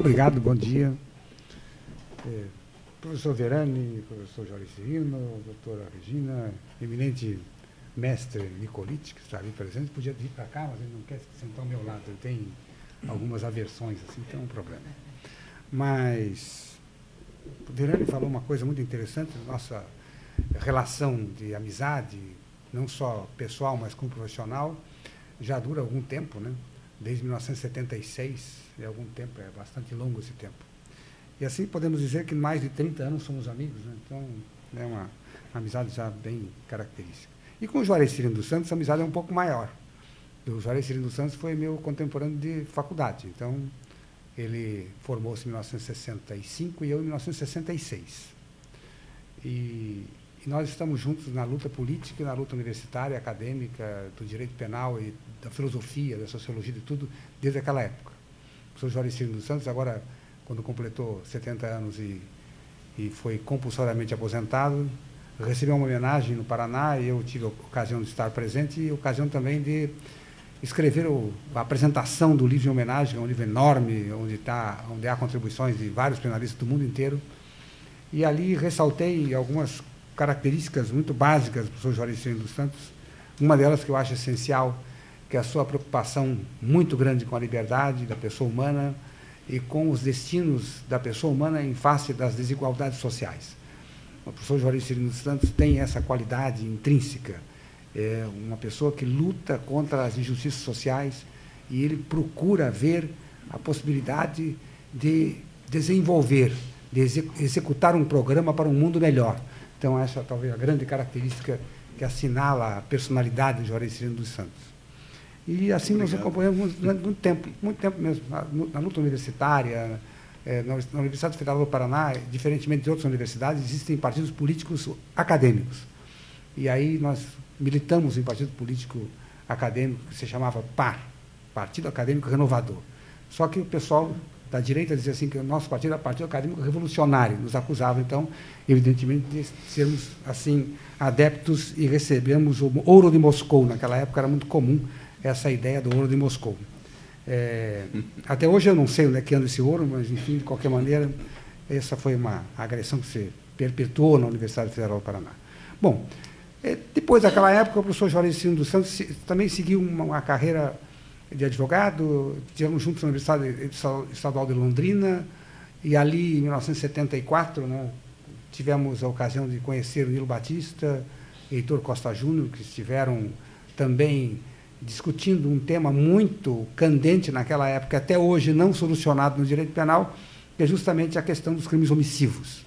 Obrigado, bom dia. Professor Verani, professor Jorge Cirino, doutora Regina, eminente mestre Nicolite, que está ali presente, podia vir para cá, mas ele não quer sentar ao meu lado, ele tem algumas aversões, assim, então é um problema. Mas o Verani falou uma coisa muito interessante, nossa relação de amizade, não só pessoal, mas como profissional, já dura algum tempo, né? Desde 1976, é algum tempo, é bastante longo esse tempo. E assim podemos dizer que mais de 30 anos somos amigos, né? Então é uma amizade já bem característica. E com o Juarez Cirino dos Santos, a amizade é um pouco maior. O Juarez Cirino dos Santos foi meu contemporâneo de faculdade, então ele formou-se em 1965 e eu em 1966. E nós estamos juntos na luta política, na luta universitária, acadêmica, do direito penal e da filosofia, da sociologia, de tudo, desde aquela época. O professor Juarez Cirino dos Santos, agora, quando completou 70 anos e foi compulsoriamente aposentado, recebeu uma homenagem no Paraná e eu tive a ocasião de estar presente e a ocasião também de escrever a apresentação do livro de homenagem, é um livro enorme, onde há contribuições de vários penalistas do mundo inteiro. E ali ressaltei algumas características muito básicas do professor Juarez Cirino dos Santos. Uma delas que eu acho essencial, que é a sua preocupação muito grande com a liberdade da pessoa humana e com os destinos da pessoa humana em face das desigualdades sociais. O professor Juarez Cirino dos Santos tem essa qualidade intrínseca. É uma pessoa que luta contra as injustiças sociais e ele procura ver a possibilidade de desenvolver, de executar um programa para um mundo melhor. Então, essa é talvez a grande característica que assinala a personalidade de Juarez Cirino dos Santos. E assim nós acompanhamos durante muito tempo mesmo, na luta universitária, na Universidade Federal do Paraná, diferentemente de outras universidades, existem partidos políticos acadêmicos. E aí nós militamos em partido político acadêmico que se chamava PAR, Partido Acadêmico Renovador. Só que o pessoal da direita dizia assim que o nosso partido era Partido Acadêmico Revolucionário, nos acusava, então, evidentemente, de sermos assim adeptos e recebemos o Ouro de Moscou. Naquela época era muito comum essa ideia do Ouro de Moscou. Até hoje eu não sei onde é que anda esse ouro, mas, enfim, de qualquer maneira, essa foi uma agressão que se perpetuou na Universidade Federal do Paraná. Bom, depois daquela época, o professor Juarez Cirino dos Santos também seguiu uma carreira de advogado, estivemos juntos na Universidade Estadual de Londrina, e ali, em 1974, né, tivemos a ocasião de conhecer o Nilo Batista, Heitor Costa Júnior, que estiveram também discutindo um tema muito candente naquela época, até hoje não solucionado no direito penal, que é justamente a questão dos crimes omissivos.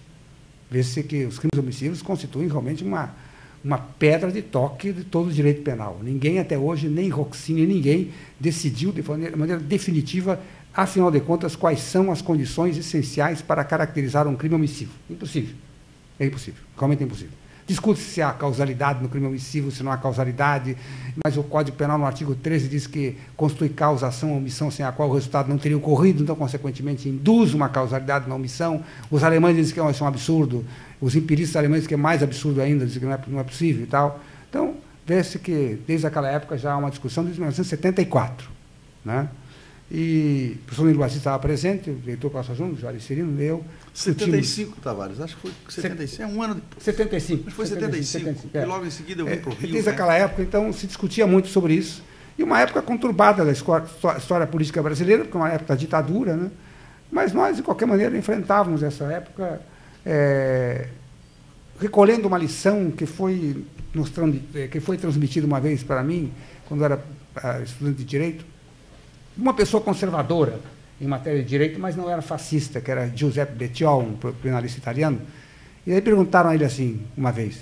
Vê-se que os crimes omissivos constituem realmente uma pedra de toque de todo o direito penal. Ninguém até hoje, nem Roxini, ninguém decidiu de maneira definitiva, afinal de contas, quais são as condições essenciais para caracterizar um crime omissivo. Impossível. É impossível. Realmente é impossível. Discute-se se há causalidade no crime omissivo, se não há causalidade, mas o Código Penal, no artigo 13, diz que constitui causação ou omissão sem a qual o resultado não teria ocorrido, então, consequentemente, induz uma causalidade na omissão. Os alemães dizem que isso é um absurdo, os empiristas alemães dizem que é mais absurdo ainda, dizem que não é possível e tal. Então, vê-se que, desde aquela época, já há uma discussão desde 1974. Né? E o professor Nilo Batista estava presente, o Heitor Costa Júnior, o Juarez Cirino, eu. 75, Tavares, acho que foi 75, é um ano depois. 75. Mas foi 75, e logo em seguida eu vim para o Rio. Desde aquela época, então, se discutia muito sobre isso. E uma época conturbada da história política brasileira, porque é uma época da ditadura, né? Mas nós, de qualquer maneira, enfrentávamos essa época recolhendo uma lição que foi transmitida uma vez para mim, quando eu era estudante de Direito, uma pessoa conservadora em matéria de direito, mas não era fascista, que era Giuseppe Bettiol, um penalista italiano. E aí perguntaram a ele assim, uma vez,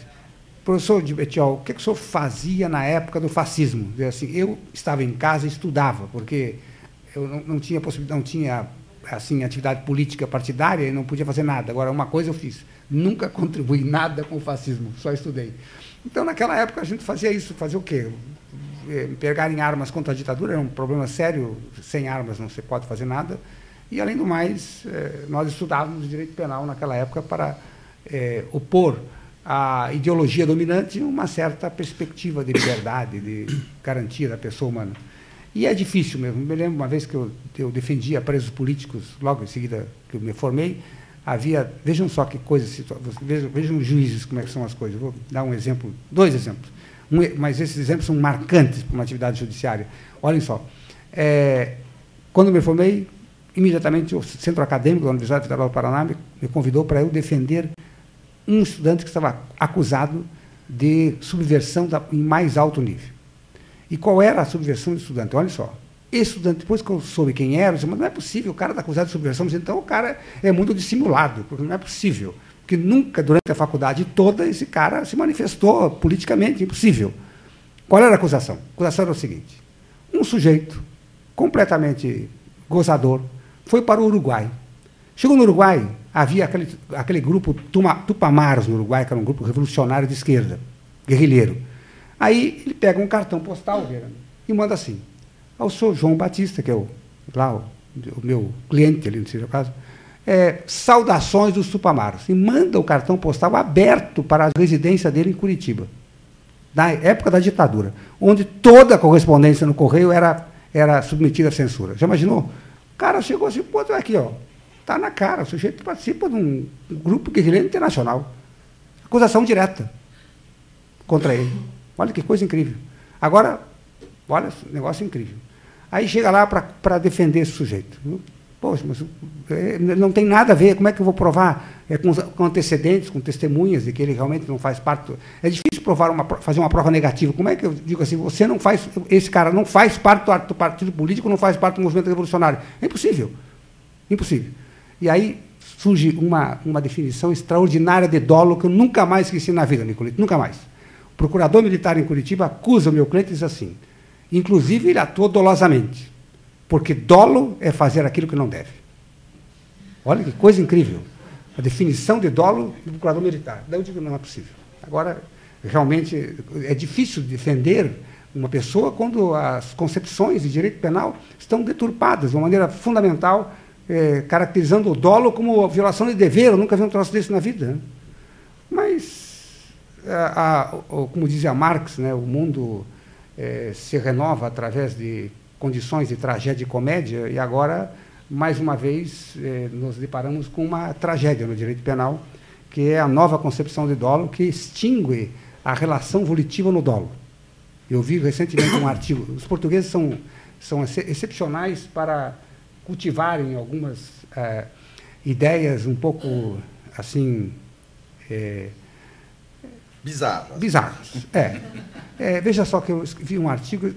professor de Bettiol, o que o senhor fazia na época do fascismo? Ele disse assim, eu estava em casa e estudava, porque eu não tinha possibilidade, não tinha assim, atividade política partidária e não podia fazer nada. Agora, uma coisa eu fiz, nunca contribuí nada com o fascismo, só estudei. Então, naquela época, a gente fazia isso, fazia o quê? Pegar em armas contra a ditadura era um problema sério, sem armas não se pode fazer nada, e, além do mais, nós estudávamos direito penal naquela época para opor à ideologia dominante uma certa perspectiva de liberdade, de garantia da pessoa humana. E é difícil mesmo. Me lembro uma vez que eu defendia presos políticos, logo em seguida que eu me formei, vejam só que coisa, vejam os juízes como é que são as coisas. Vou dar um exemplo, 2 exemplos, mas esses exemplos são marcantes para uma atividade judiciária. Olhem só, quando eu me formei, imediatamente o Centro Acadêmico da Universidade Federal do Paraná me convidou para eu defender um estudante que estava acusado de subversão em mais alto nível. E qual era a subversão do estudante? Olha só, esse estudante, depois que eu soube quem era, eu disse, mas não é possível, o cara está acusado de subversão, mas então o cara é muito dissimulado, porque não é possível. Porque nunca, durante a faculdade toda, esse cara se manifestou politicamente, impossível. Qual era a acusação? A acusação era o seguinte, um sujeito completamente gozador foi para o Uruguai. Chegou no Uruguai, havia aquele grupo Tupamaros no Uruguai, que era um grupo revolucionário de esquerda, guerrilheiro. Aí ele pega um cartão postal e manda assim, ao senhor João Batista, que é o meu cliente ali, não sei o caso, saudações dos Tupamaros. E manda o cartão postal aberto para a residência dele em Curitiba, na época da ditadura, onde toda a correspondência no correio era submetida à censura. Já imaginou? O cara chegou assim, pô, aqui, ó, está na cara, o sujeito participa de um grupo guerrilheiro internacional. Acusação direta contra ele. Olha que coisa incrível. Agora, olha, negócio incrível. Aí chega lá para defender esse sujeito. Poxa, mas não tem nada a ver, como é que eu vou provar com antecedentes, com testemunhas de que ele realmente não faz parte... É difícil fazer uma prova negativa. Como é que eu digo assim, esse cara não faz parte do partido político, não faz parte do movimento revolucionário? É impossível. Impossível. E aí surge uma definição extraordinária de dolo que eu nunca mais esqueci na vida, Nicolito, nunca mais. O procurador militar em Curitiba acusa o meu cliente e diz assim, inclusive ele atuou dolosamente, porque dolo é fazer aquilo que não deve. Olha que coisa incrível. A definição de dolo do procurador militar. Daí eu digo, não é possível. Agora, realmente, é difícil defender uma pessoa quando as concepções de direito penal estão deturpadas de uma maneira fundamental, caracterizando o dolo como violação de dever. Eu nunca vi um troço desse na vida. Né? Mas, como dizia Marx, né, o mundo se renova através de condições de tragédia e comédia, e agora, mais uma vez, nos deparamos com uma tragédia no direito penal, que é a nova concepção de dolo, que extingue a relação volitiva no dolo. Eu vi recentemente um artigo, os portugueses são excepcionais para cultivarem algumas ideias um pouco, assim... bizarras. Veja só que eu escrevi um artigo,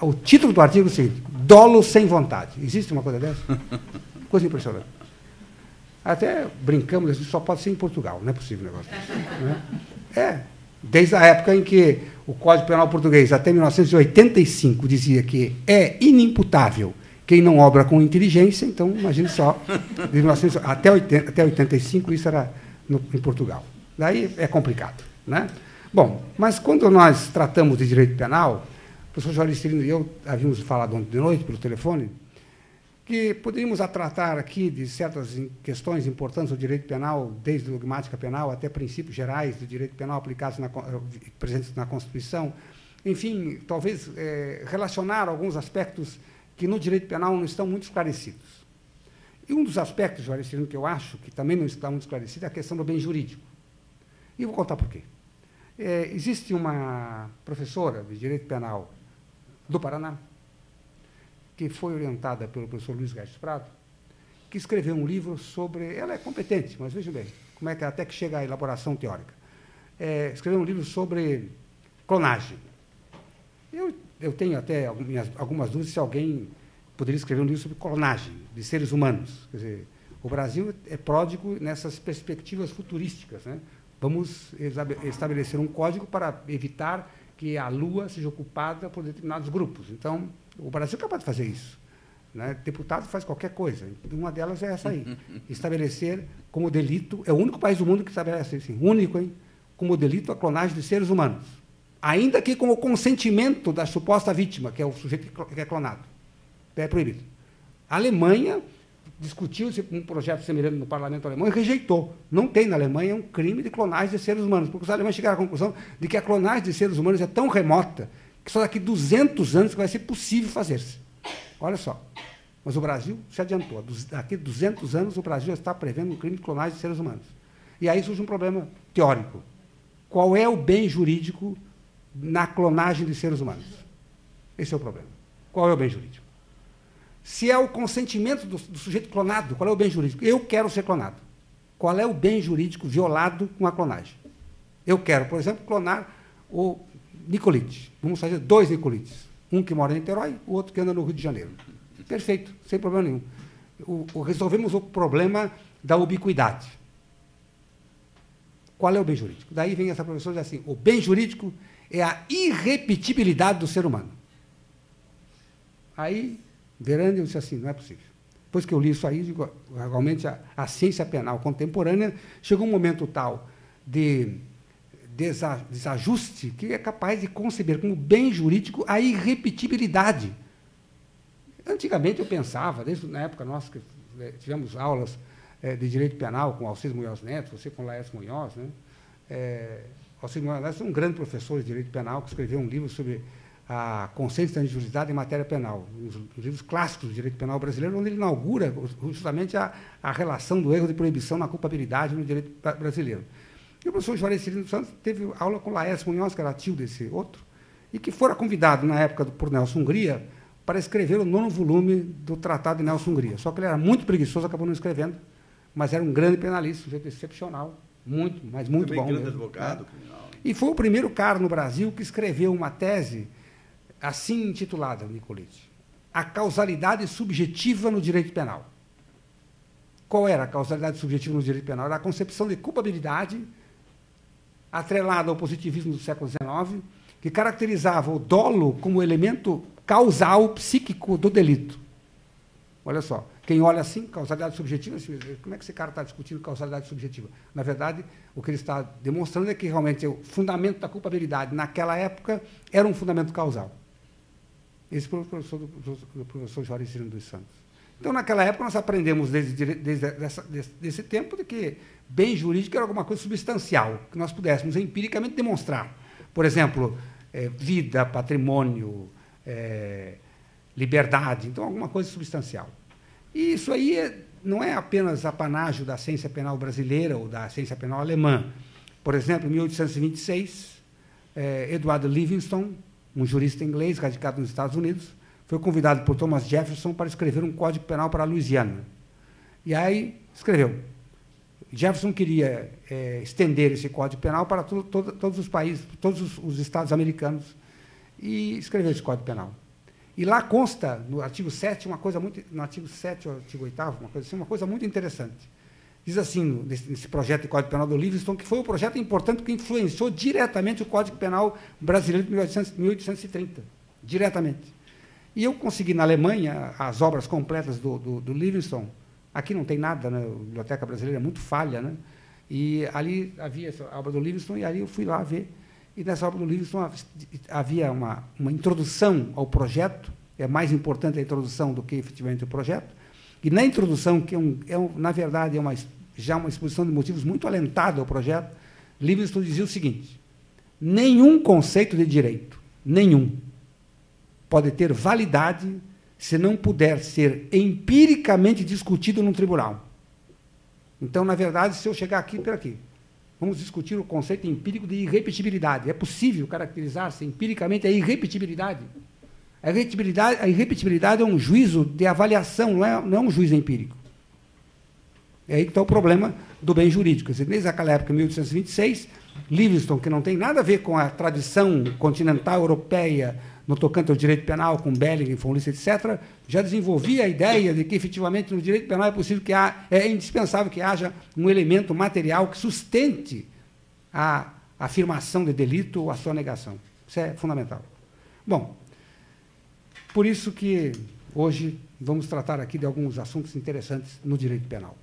o título do artigo é o seguinte, dolo sem vontade. Existe uma coisa dessa? Coisa impressionante. Até brincamos, isso só pode ser em Portugal, não é possível um negócio desse. Né? Desde a época em que o Código Penal português, até 1985, dizia que é inimputável quem não obra com inteligência, então, imagine só, até 85, isso era em Portugal. Daí é complicado. Né? Bom, mas quando nós tratamos de direito penal, o professor Jorge Cirino e eu havíamos falado ontem de noite pelo telefone, que poderíamos tratar aqui de certas questões importantes do direito penal, desde dogmática penal até princípios gerais do direito penal aplicados presentes na Constituição. Enfim, talvez relacionar alguns aspectos que no direito penal não estão muito esclarecidos. E um dos aspectos, Jorge Cirino, que eu acho que também não está muito esclarecido é a questão do bem jurídico. E vou contar por quê. Existe uma professora de direito penal do Paraná, que foi orientada pelo professor Luiz Gartes Prado, que escreveu um livro sobre... Ela é competente, mas vejam bem, como é que até que chega à elaboração teórica. Escreveu um livro sobre clonagem. Eu tenho até algumas dúvidas se alguém poderia escrever um livro sobre clonagem de seres humanos. Quer dizer, o Brasil é pródigo nessas perspectivas futurísticas, né? Vamos estabelecer um código para evitar que a Lua seja ocupada por determinados grupos. Então, o Brasil é capaz de fazer isso. Né? Deputado faz qualquer coisa. Uma delas é essa aí. Estabelecer como delito... É o único país do mundo que estabelece isso. Único, hein? Como delito a clonagem de seres humanos. Ainda que com o consentimento da suposta vítima, que é o sujeito que é clonado. É proibido. A Alemanha discutiu um projeto semelhante no parlamento alemão e rejeitou. Não tem na Alemanha um crime de clonagem de seres humanos, porque os alemães chegaram à conclusão de que a clonagem de seres humanos é tão remota que só daqui 200 anos que vai ser possível fazer-se. Olha só. Mas o Brasil se adiantou. Daqui a 200 anos, o Brasil já está prevendo um crime de clonagem de seres humanos. E aí surge um problema teórico. Qual é o bem jurídico na clonagem de seres humanos? Esse é o problema. Qual é o bem jurídico? Se é o consentimento do sujeito clonado, qual é o bem jurídico? Eu quero ser clonado. Qual é o bem jurídico violado com a clonagem? Eu quero, por exemplo, clonar o Nicolite. Vamos fazer 2 Nicolites. Um que mora em Niterói, o outro que anda no Rio de Janeiro. Perfeito, sem problema nenhum. Resolvemos o problema da ubiquidade. Qual é o bem jurídico? Daí vem essa professora e diz assim, o bem jurídico é a irrepetibilidade do ser humano. Aí, Verandi disse assim, não é possível. Depois que eu li isso aí, digo, realmente a ciência penal contemporânea chegou um momento tal de desajuste que é capaz de conceber como bem jurídico a irrepetibilidade. Antigamente eu pensava, desde na época nossa que tivemos aulas de direito penal com Alcides Munhoz Neto, você com Laércio Munhoz, né? Alcides Munhoz Neto é um grande professor de direito penal que escreveu um livro sobre a conceito de injuricidade em matéria penal, os livros clássicos do direito penal brasileiro, onde ele inaugura justamente a relação do erro de proibição na culpabilidade no direito brasileiro. E o professor Juarez Cirino dos Santos teve aula com Laércio Munhoz, que era tio desse outro, e que fora convidado, na época, por Nelson Hungria, para escrever o 9º volume do Tratado de Nelson Hungria. Só que ele era muito preguiçoso, acabou não escrevendo, mas era um grande penalista, um sujeito excepcional, muito, mas muito bom. Grande advogado, criminal. E foi o primeiro cara no Brasil que escreveu uma tese assim intitulada, Nicolite, A Causalidade Subjetiva no Direito Penal. Qual era a causalidade subjetiva no direito penal? Era a concepção de culpabilidade atrelada ao positivismo do século XIX, que caracterizava o dolo como elemento causal psíquico do delito. Olha só, quem olha assim, causalidade subjetiva, como é que esse cara está discutindo causalidade subjetiva? Na verdade, o que ele está demonstrando é que realmente o fundamento da culpabilidade naquela época era um fundamento causal. Esse foi o professor Juarez Cirino dos Santos. Então, naquela época, nós aprendemos desde esse tempo de que bem jurídico era alguma coisa substancial, que nós pudéssemos empiricamente demonstrar. Por exemplo, vida, patrimônio, liberdade, então alguma coisa substancial. E isso aí não é apenas apanágio da ciência penal brasileira ou da ciência penal alemã. Por exemplo, em 1826, Edward Livingston, um jurista inglês radicado nos Estados Unidos, foi convidado por Thomas Jefferson para escrever um código penal para a Louisiana. E aí escreveu. Jefferson queria estender esse código penal para todos os países, todos os estados americanos, e escreveu esse código penal. E lá consta, no artigo 7, uma coisa muito, no artigo 7 ou artigo 8º, uma coisa muito interessante. Diz assim, nesse projeto de Código Penal do Livingston, que foi um projeto importante que influenciou diretamente o Código Penal brasileiro de 1830. Diretamente. E eu consegui, na Alemanha, as obras completas do Livingston. Aqui não tem nada, né? A Biblioteca Brasileira é muito falha, né? E ali havia essa obra do Livingston, e ali eu fui lá ver. E nessa obra do Livingston havia uma introdução ao projeto, é mais importante a introdução do que efetivamente o projeto. E na introdução, que na verdade já uma exposição de motivos muito alentada ao projeto, Livingston dizia o seguinte: nenhum conceito de direito, nenhum, pode ter validade se não puder ser empiricamente discutido num tribunal. Então, na verdade, se eu chegar aqui por aqui, vamos discutir o conceito empírico de irrepetibilidade. É possível caracterizar-se empiricamente a irrepetibilidade? A irrepetibilidade é um juízo de avaliação, não é um juízo empírico. É aí que está o problema do bem jurídico. Desde aquela época, 1826, Livingston, que não tem nada a ver com a tradição continental europeia no tocante ao direito penal, com Belling, von List, etc., já desenvolvia a ideia de que, efetivamente, no direito penal é indispensável que haja um elemento material que sustente a afirmação de delito ou a sua negação. Isso é fundamental. Bom, por isso que hoje vamos tratar aqui de alguns assuntos interessantes no direito penal.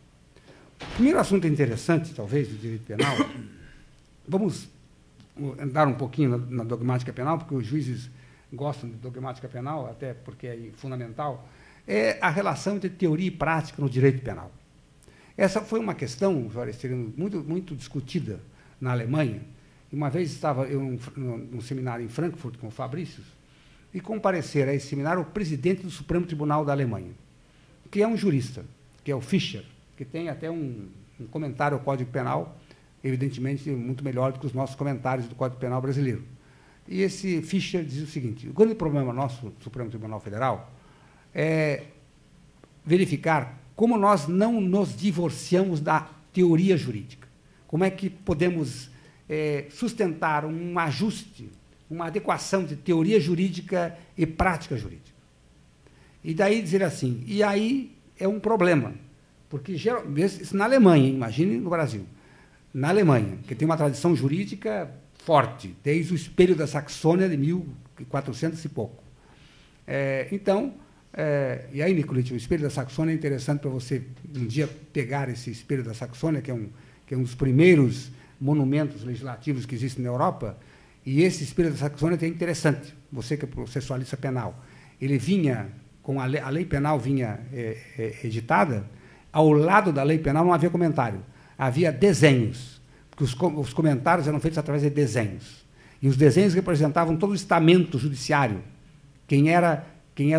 O primeiro assunto interessante, talvez, do direito penal, vamos andar um pouquinho na dogmática penal, porque os juízes gostam de dogmática penal, até porque é fundamental, é a relação entre teoria e prática no direito penal. Essa foi uma questão, Juarez Cirino, muito discutida na Alemanha, Uma vez estava eu num seminário em Frankfurt com o Fabrício, e comparecer a esse seminário o presidente do Supremo Tribunal da Alemanha, que é um jurista, que é o Fischer, que tem até um comentário ao Código Penal, evidentemente muito melhor do que os nossos comentários do Código Penal brasileiro. E esse Fischer diz o seguinte: o grande problema nosso do Supremo Tribunal Federal é verificar como nós não nos divorciamos da teoria jurídica. Como é que podemos sustentar um ajuste, uma adequação de teoria jurídica e prática jurídica. E daí dizer assim, e aí é um problema, porque isso na Alemanha, imagine no Brasil, na Alemanha, que tem uma tradição jurídica forte, desde o Espelho da Saxônia de 1400 e pouco. E aí, Nicolete, o Espelho da Saxônia é interessante para você um dia pegar esse Espelho da Saxônia, que é um dos primeiros monumentos legislativos que existem na Europa, e esse Espelho da Saxônia é interessante, você que é processualista penal. Ele vinha, com a lei penal vinha editada, ao lado da lei penal não havia comentário, havia desenhos, porque os comentários eram feitos através de desenhos. E os desenhos representavam todo o estamento judiciário, quem era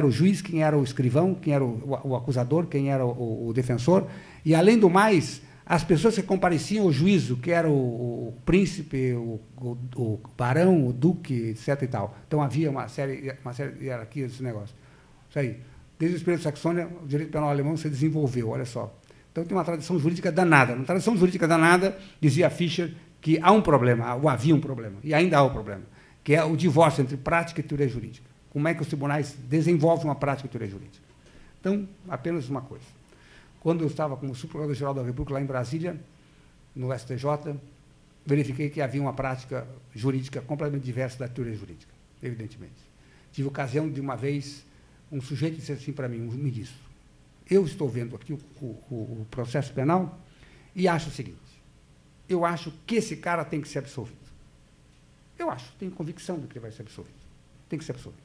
o juiz, quem era o escrivão, quem era o acusador, quem era o defensor, e, além do mais, as pessoas que compareciam ao juízo, que era o príncipe, o barão, o duque, etc. e tal. Então, havia uma série de hierarquias desse negócio. Isso aí. Desde o Espelho da Saxônia, o direito penal alemão se desenvolveu, olha só. Então, tem uma tradição jurídica danada. Na tradição jurídica danada, dizia Fischer que há um problema, ou havia um problema, e ainda há um problema, que é o divórcio entre prática e teoria jurídica. Como é que os tribunais desenvolvem uma prática e teoria jurídica? Então, apenas uma coisa. Quando eu estava como subprocurador-geral da República lá em Brasília, no STJ, verifiquei que havia uma prática jurídica completamente diversa da teoria jurídica, evidentemente. Tive ocasião de, uma vez, um sujeito disse assim para mim, um ministro: eu estou vendo aqui o processo penal e acho o seguinte, eu acho que esse cara tem que ser absolvido. Eu acho, tenho convicção de que ele vai ser absolvido. Tem que ser absolvido.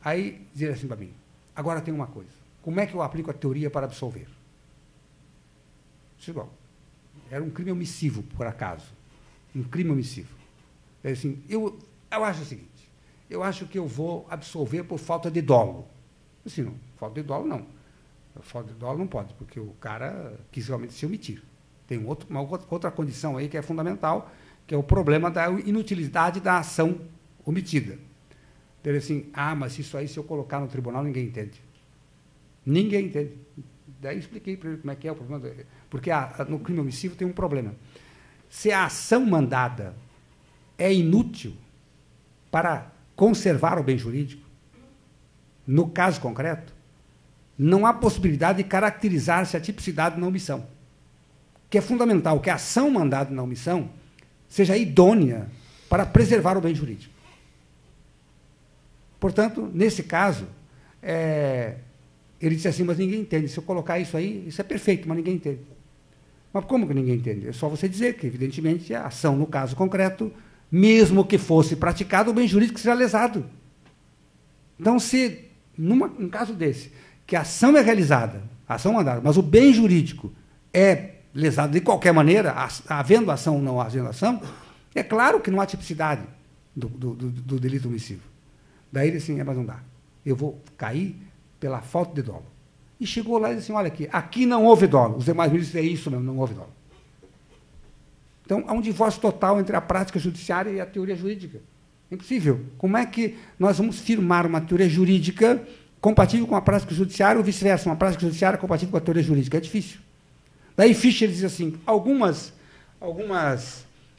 Aí, dizia assim para mim, agora tem uma coisa, como é que eu aplico a teoria para absolver? Isso igual. Era um crime omissivo, por acaso. Um crime omissivo. Assim, eu acho o seguinte, eu acho que eu vou absolver por falta de dolo. Assim, não, falta de dolo não. Falta de dolo não pode, porque o cara quis realmente se omitir. Tem uma outra condição aí que é fundamental, que é o problema da inutilidade da ação omitida. Ele assim, mas isso aí, se eu colocar no tribunal, ninguém entende. Ninguém entende. Daí expliquei para ele como é que é o problema. Porque no crime omissivo tem um problema. Se a ação mandada é inútil para conservar o bem jurídico, no caso concreto, não há possibilidade de caracterizar-se a tipicidade na omissão. Que é fundamental que a ação mandada na omissão seja idônea para preservar o bem jurídico. Portanto, nesse caso, ele disse assim, mas ninguém entende. Se eu colocar isso aí, isso é perfeito, mas ninguém entende. Mas como que ninguém entende? É só você dizer que, evidentemente, a ação, no caso concreto, mesmo que fosse praticado, o bem jurídico será lesado. Então, se, num caso desse, que a ação é realizada, a ação mandada, mas o bem jurídico é lesado de qualquer maneira, havendo ação ou não havendo ação, é claro que não há tipicidade do delito omissivo. Daí ele disse assim, mas não dá. Eu vou cair pela falta de dolo. E chegou lá e disse assim, olha aqui não houve dolo. Os demais ministros é isso mesmo, não houve dolo. Então, há um divórcio total entre a prática judiciária e a teoria jurídica. É impossível. Como é que nós vamos firmar uma teoria jurídica compatível com a prática judiciária ou vice-versa, uma prática judiciária compatível com a teoria jurídica? É difícil. Daí Fischer diz assim, algumas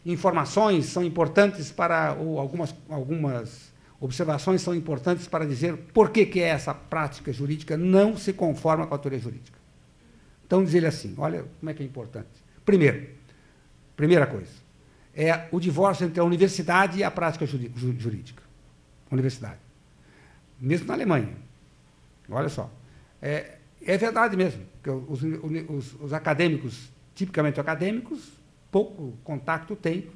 informações são importantes para, ou algumas observações são importantes para dizer por que essa prática jurídica não se conforma com a teoria jurídica. Então, diz ele assim, olha como é que é importante. Primeira coisa, é o divórcio entre a universidade e a prática jurídica. Universidade. Mesmo na Alemanha. Olha só. É verdade mesmo, que os acadêmicos, tipicamente acadêmicos, pouco contato têm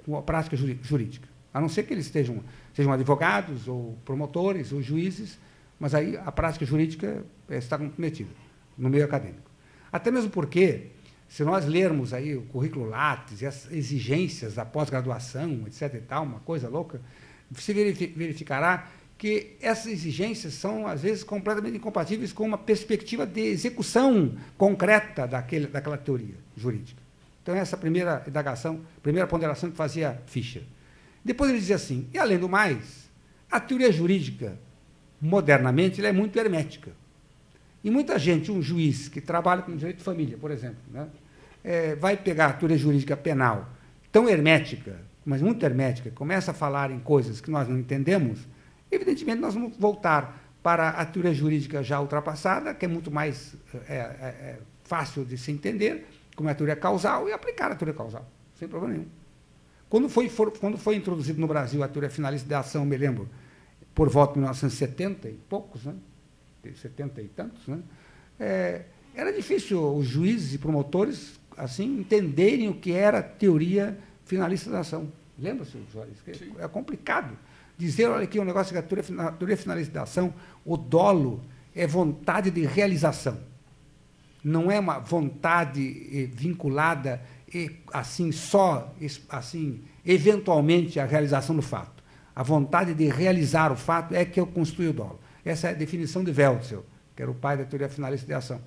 com a prática jurídica. A não ser que eles sejam advogados, ou promotores, ou juízes, mas aí a prática jurídica está comprometida no meio acadêmico. Até mesmo porque Se nós lermos aí o currículo Lattes e as exigências da pós-graduação, etc. e tal, uma coisa louca, você verificará que essas exigências são, às vezes, completamente incompatíveis com uma perspectiva de execução concreta daquela teoria jurídica. Então, essa primeira indagação, primeira ponderação que fazia Fischer. Depois ele dizia assim, e além do mais, a teoria jurídica, modernamente, ela é muito hermética. E muita gente, um juiz que trabalha com direito de família, por exemplo, né, vai pegar a teoria jurídica penal tão hermética, mas muito hermética, começa a falar em coisas que nós não entendemos, evidentemente nós vamos voltar para a teoria jurídica já ultrapassada, que é muito mais fácil de se entender, como é a teoria causal, e aplicar a teoria causal, sem problema nenhum. Quando foi introduzido no Brasil a teoria finalista da ação, me lembro, por volta de 1970 e poucos, né? 70 e tantos, né? Era difícil os juízes e promotores assim entenderem o que era a teoria finalista da ação. Lembra-se, Juarez? É complicado dizer, olha aqui, um negócio que a teoria finalista da ação, o dolo é vontade de realização. Não é uma vontade vinculada assim só, assim, eventualmente, à realização do fato. A vontade de realizar o fato é que constitui o dolo. Essa é a definição de Welzel, que era o pai da teoria finalista de ação.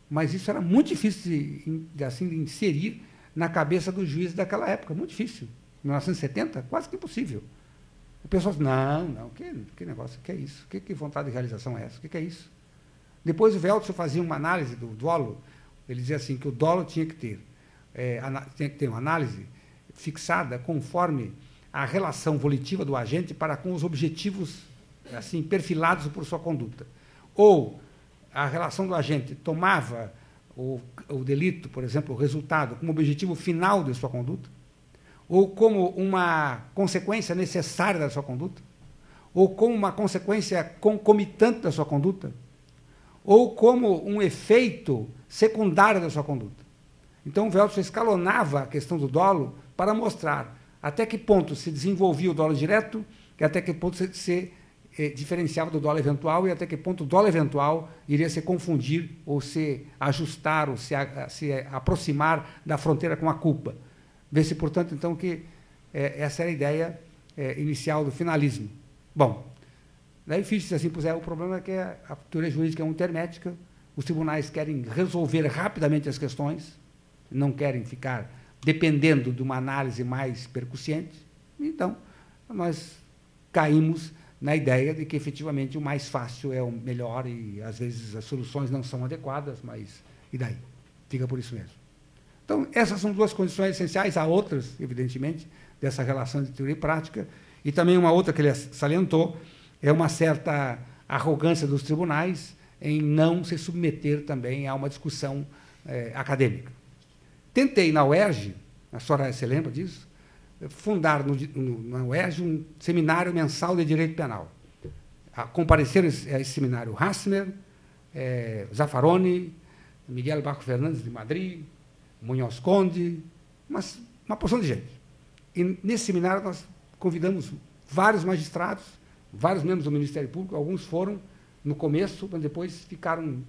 Mas isso era muito difícil de inserir na cabeça do juiz daquela época, muito difícil. Em 1970, quase que impossível. O pessoal disse, não, que negócio, que é isso? Que vontade de realização é essa? O que é isso? Depois o Welzel fazia uma análise do dolo, ele dizia assim, que o dolo tinha que ter uma análise fixada conforme a relação volitiva do agente para com os objetivos assim perfilados por sua conduta. Ou a relação do agente tomava o delito, por exemplo, o resultado, como objetivo final de sua conduta, ou como uma consequência necessária da sua conduta, ou como uma consequência concomitante da sua conduta, ou como um efeito secundário da sua conduta. Então, o Welzel escalonava a questão do dolo para mostrar até que ponto se desenvolvia o dolo direto, e até que ponto se diferenciava do dolo eventual, e até que ponto o dolo eventual iria se confundir, ou se ajustar, ou se aproximar da fronteira com a culpa. Vê-se, portanto, então, que essa era a ideia inicial do finalismo. Bom, daí Fischer assim, o problema é que a teoria jurídica é muito hermética, os tribunais querem resolver rapidamente as questões, não querem ficar dependendo de uma análise mais percussiente, então nós caímos na ideia de que, efetivamente, o mais fácil é o melhor e, às vezes, as soluções não são adequadas, mas e daí? Fica por isso mesmo. Então, essas são duas condições essenciais, há outras, evidentemente, dessa relação de teoria e prática, e também uma outra que ele salientou, é uma certa arrogância dos tribunais em não se submeter também a uma discussão acadêmica. Tentei, na UERJ, a senhora se lembra disso, fundar na UERJ um seminário mensal de direito penal. Compareceram a esse seminário Hassner, Zaffaroni, Miguel Baco Fernandes de Madrid, Munhoz Conde, uma porção de gente. E nesse seminário nós convidamos vários magistrados, vários membros do Ministério Público, alguns foram no começo, mas depois ficaram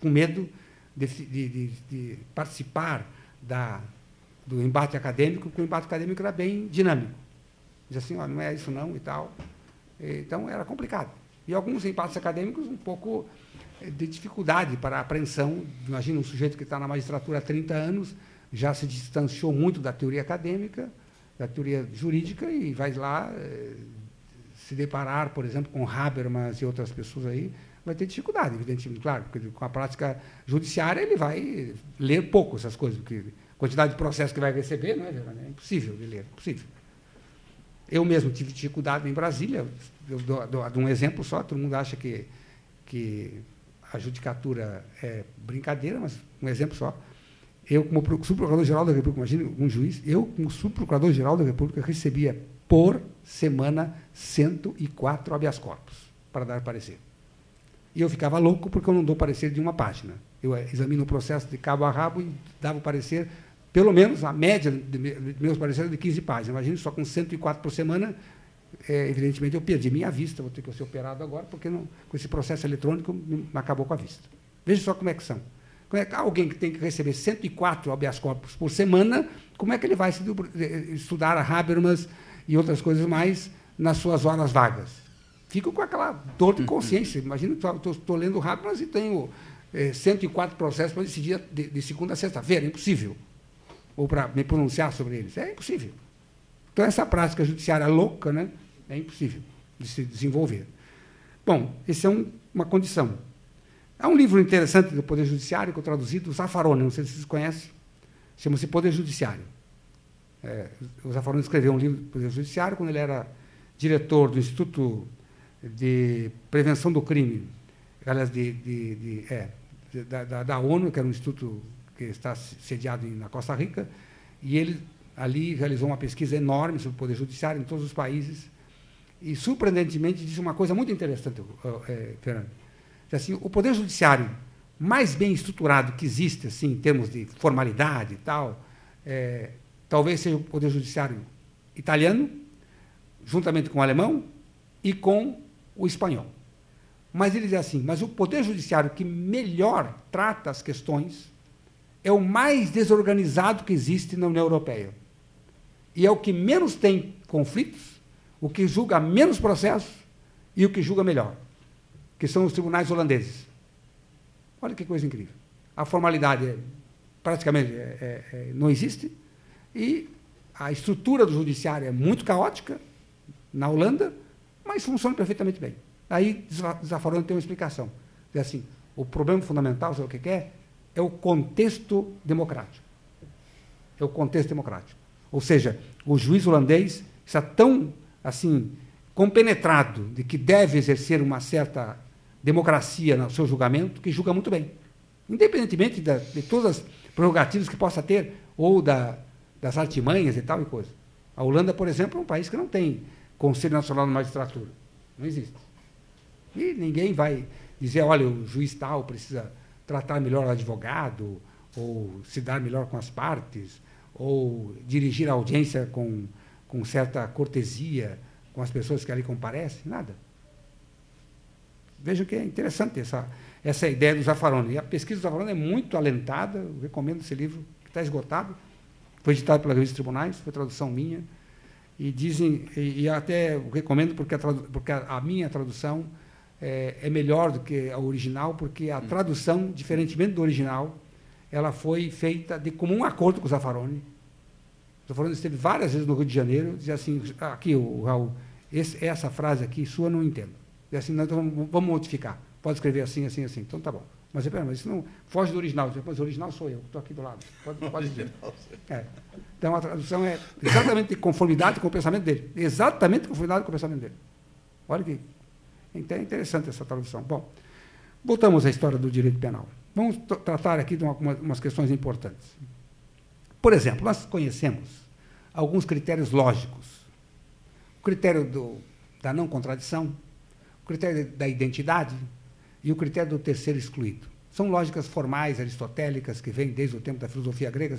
com medo de participar do embate acadêmico, porque o embate acadêmico era bem dinâmico. Diz assim, não é isso não e tal. Então, era complicado. E alguns embates acadêmicos um pouco de dificuldade para a apreensão. Imagina um sujeito que está na magistratura há 30 anos, já se distanciou muito da teoria acadêmica, da teoria jurídica, e vai lá se deparar, por exemplo, com Habermas e outras pessoas aí, vai ter dificuldade, evidentemente, claro, porque com a prática judiciária ele vai ler pouco essas coisas, porque a quantidade de processo que vai receber não é impossível de ler, impossível. Eu mesmo tive dificuldade em Brasília, eu dou um exemplo só, todo mundo acha que a judicatura é brincadeira, mas um exemplo só. Eu, como subprocurador-geral da República, imagine um juiz, eu, como subprocurador-geral da República, recebia por semana 104 habeas corpus para dar parecer. E eu ficava louco porque eu não dou parecer de uma página. Eu examino o processo de cabo a rabo e dava parecer, pelo menos a média de meus pareceres de 15 páginas. Imagina, só com 104 por semana, evidentemente eu perdi minha vista, vou ter que ser operado agora, porque com esse processo eletrônico me acabou com a vista. Veja só como é que são. Como é que alguém que tem que receber 104 habeas corpus por semana, como é que ele vai estudar Habermas e outras coisas mais nas suas horas vagas? Fico com aquela dor de consciência. Imagina que estou lendo Habermas e tenho 104 processos para decidir de segunda a sexta-feira. É impossível. Ou para me pronunciar sobre eles. É impossível. Então, essa prática judiciária louca, né, é impossível de se desenvolver. Bom, essa é uma condição. Há um livro interessante do Poder Judiciário, que eu traduzi, do Zaffaroni, não sei se vocês conhecem, chama-se Poder Judiciário. O Zaffaroni escreveu um livro do Poder Judiciário quando ele era diretor do Instituto de Prevenção do Crime, aliás, da ONU, que era um instituto que está sediado na Costa Rica, e ele ali realizou uma pesquisa enorme sobre o Poder Judiciário em todos os países, e, surpreendentemente, disse uma coisa muito interessante, Fernando. Assim, o Poder Judiciário mais bem estruturado que existe, assim, em termos de formalidade e tal, talvez seja o Poder Judiciário italiano, juntamente com o alemão e com o espanhol. Mas ele diz assim, mas o Poder Judiciário que melhor trata as questões é o mais desorganizado que existe na União Europeia. E é o que menos tem conflitos, o que julga menos processos e o que julga melhor, que são os tribunais holandeses. Olha que coisa incrível. A formalidade praticamente não existe e a estrutura do judiciário é muito caótica na Holanda, mas funciona perfeitamente bem. Aí, Zaffaroni tem uma explicação. Diz assim, o problema fundamental, sabe o que é? É o contexto democrático. É o contexto democrático. Ou seja, o juiz holandês está tão, assim, compenetrado de que deve exercer uma certa democracia no seu julgamento, que julga muito bem. Independentemente de todas as prerrogativas que possa ter, ou das artimanhas e tal e coisa. A Holanda, por exemplo, é um país que não tem Conselho Nacional de Magistratura. Não existe. E ninguém vai dizer, olha, o juiz tal precisa tratar melhor o advogado, ou se dar melhor com as partes, ou dirigir a audiência com certa cortesia com as pessoas que ali comparecem, nada. Vejam que é interessante essa ideia do Zaffaroni. E a pesquisa do Zaffaroni é muito alentada, eu recomendo esse livro, que está esgotado, foi editado pela Revista Tribunais, foi tradução minha, e dizem, e até eu recomendo porque a minha tradução é melhor do que a original, porque a tradução, diferentemente do original, ela foi feita de comum acordo com o Zaffaroni. O Zaffaroni esteve várias vezes no Rio de Janeiro, dizia assim, aqui, Raul, essa frase aqui, sua, não entendo. E assim, nós vamos modificar. Pode escrever assim, assim, assim. Então, tá bom. Mas isso não foge do original. Mas o original sou eu, estou aqui do lado. Pode dizer. Então, a tradução é exatamente de conformidade com o pensamento dele. Exatamente de conformidade com o pensamento dele. Olha que é interessante essa tradução. Bom, voltamos à história do direito penal. Vamos tratar aqui de umas questões importantes. Por exemplo, nós conhecemos alguns critérios lógicos. O critério da não contradição, o critério da identidade e o critério do terceiro excluído. São lógicas formais, aristotélicas, que vêm desde o tempo da filosofia grega.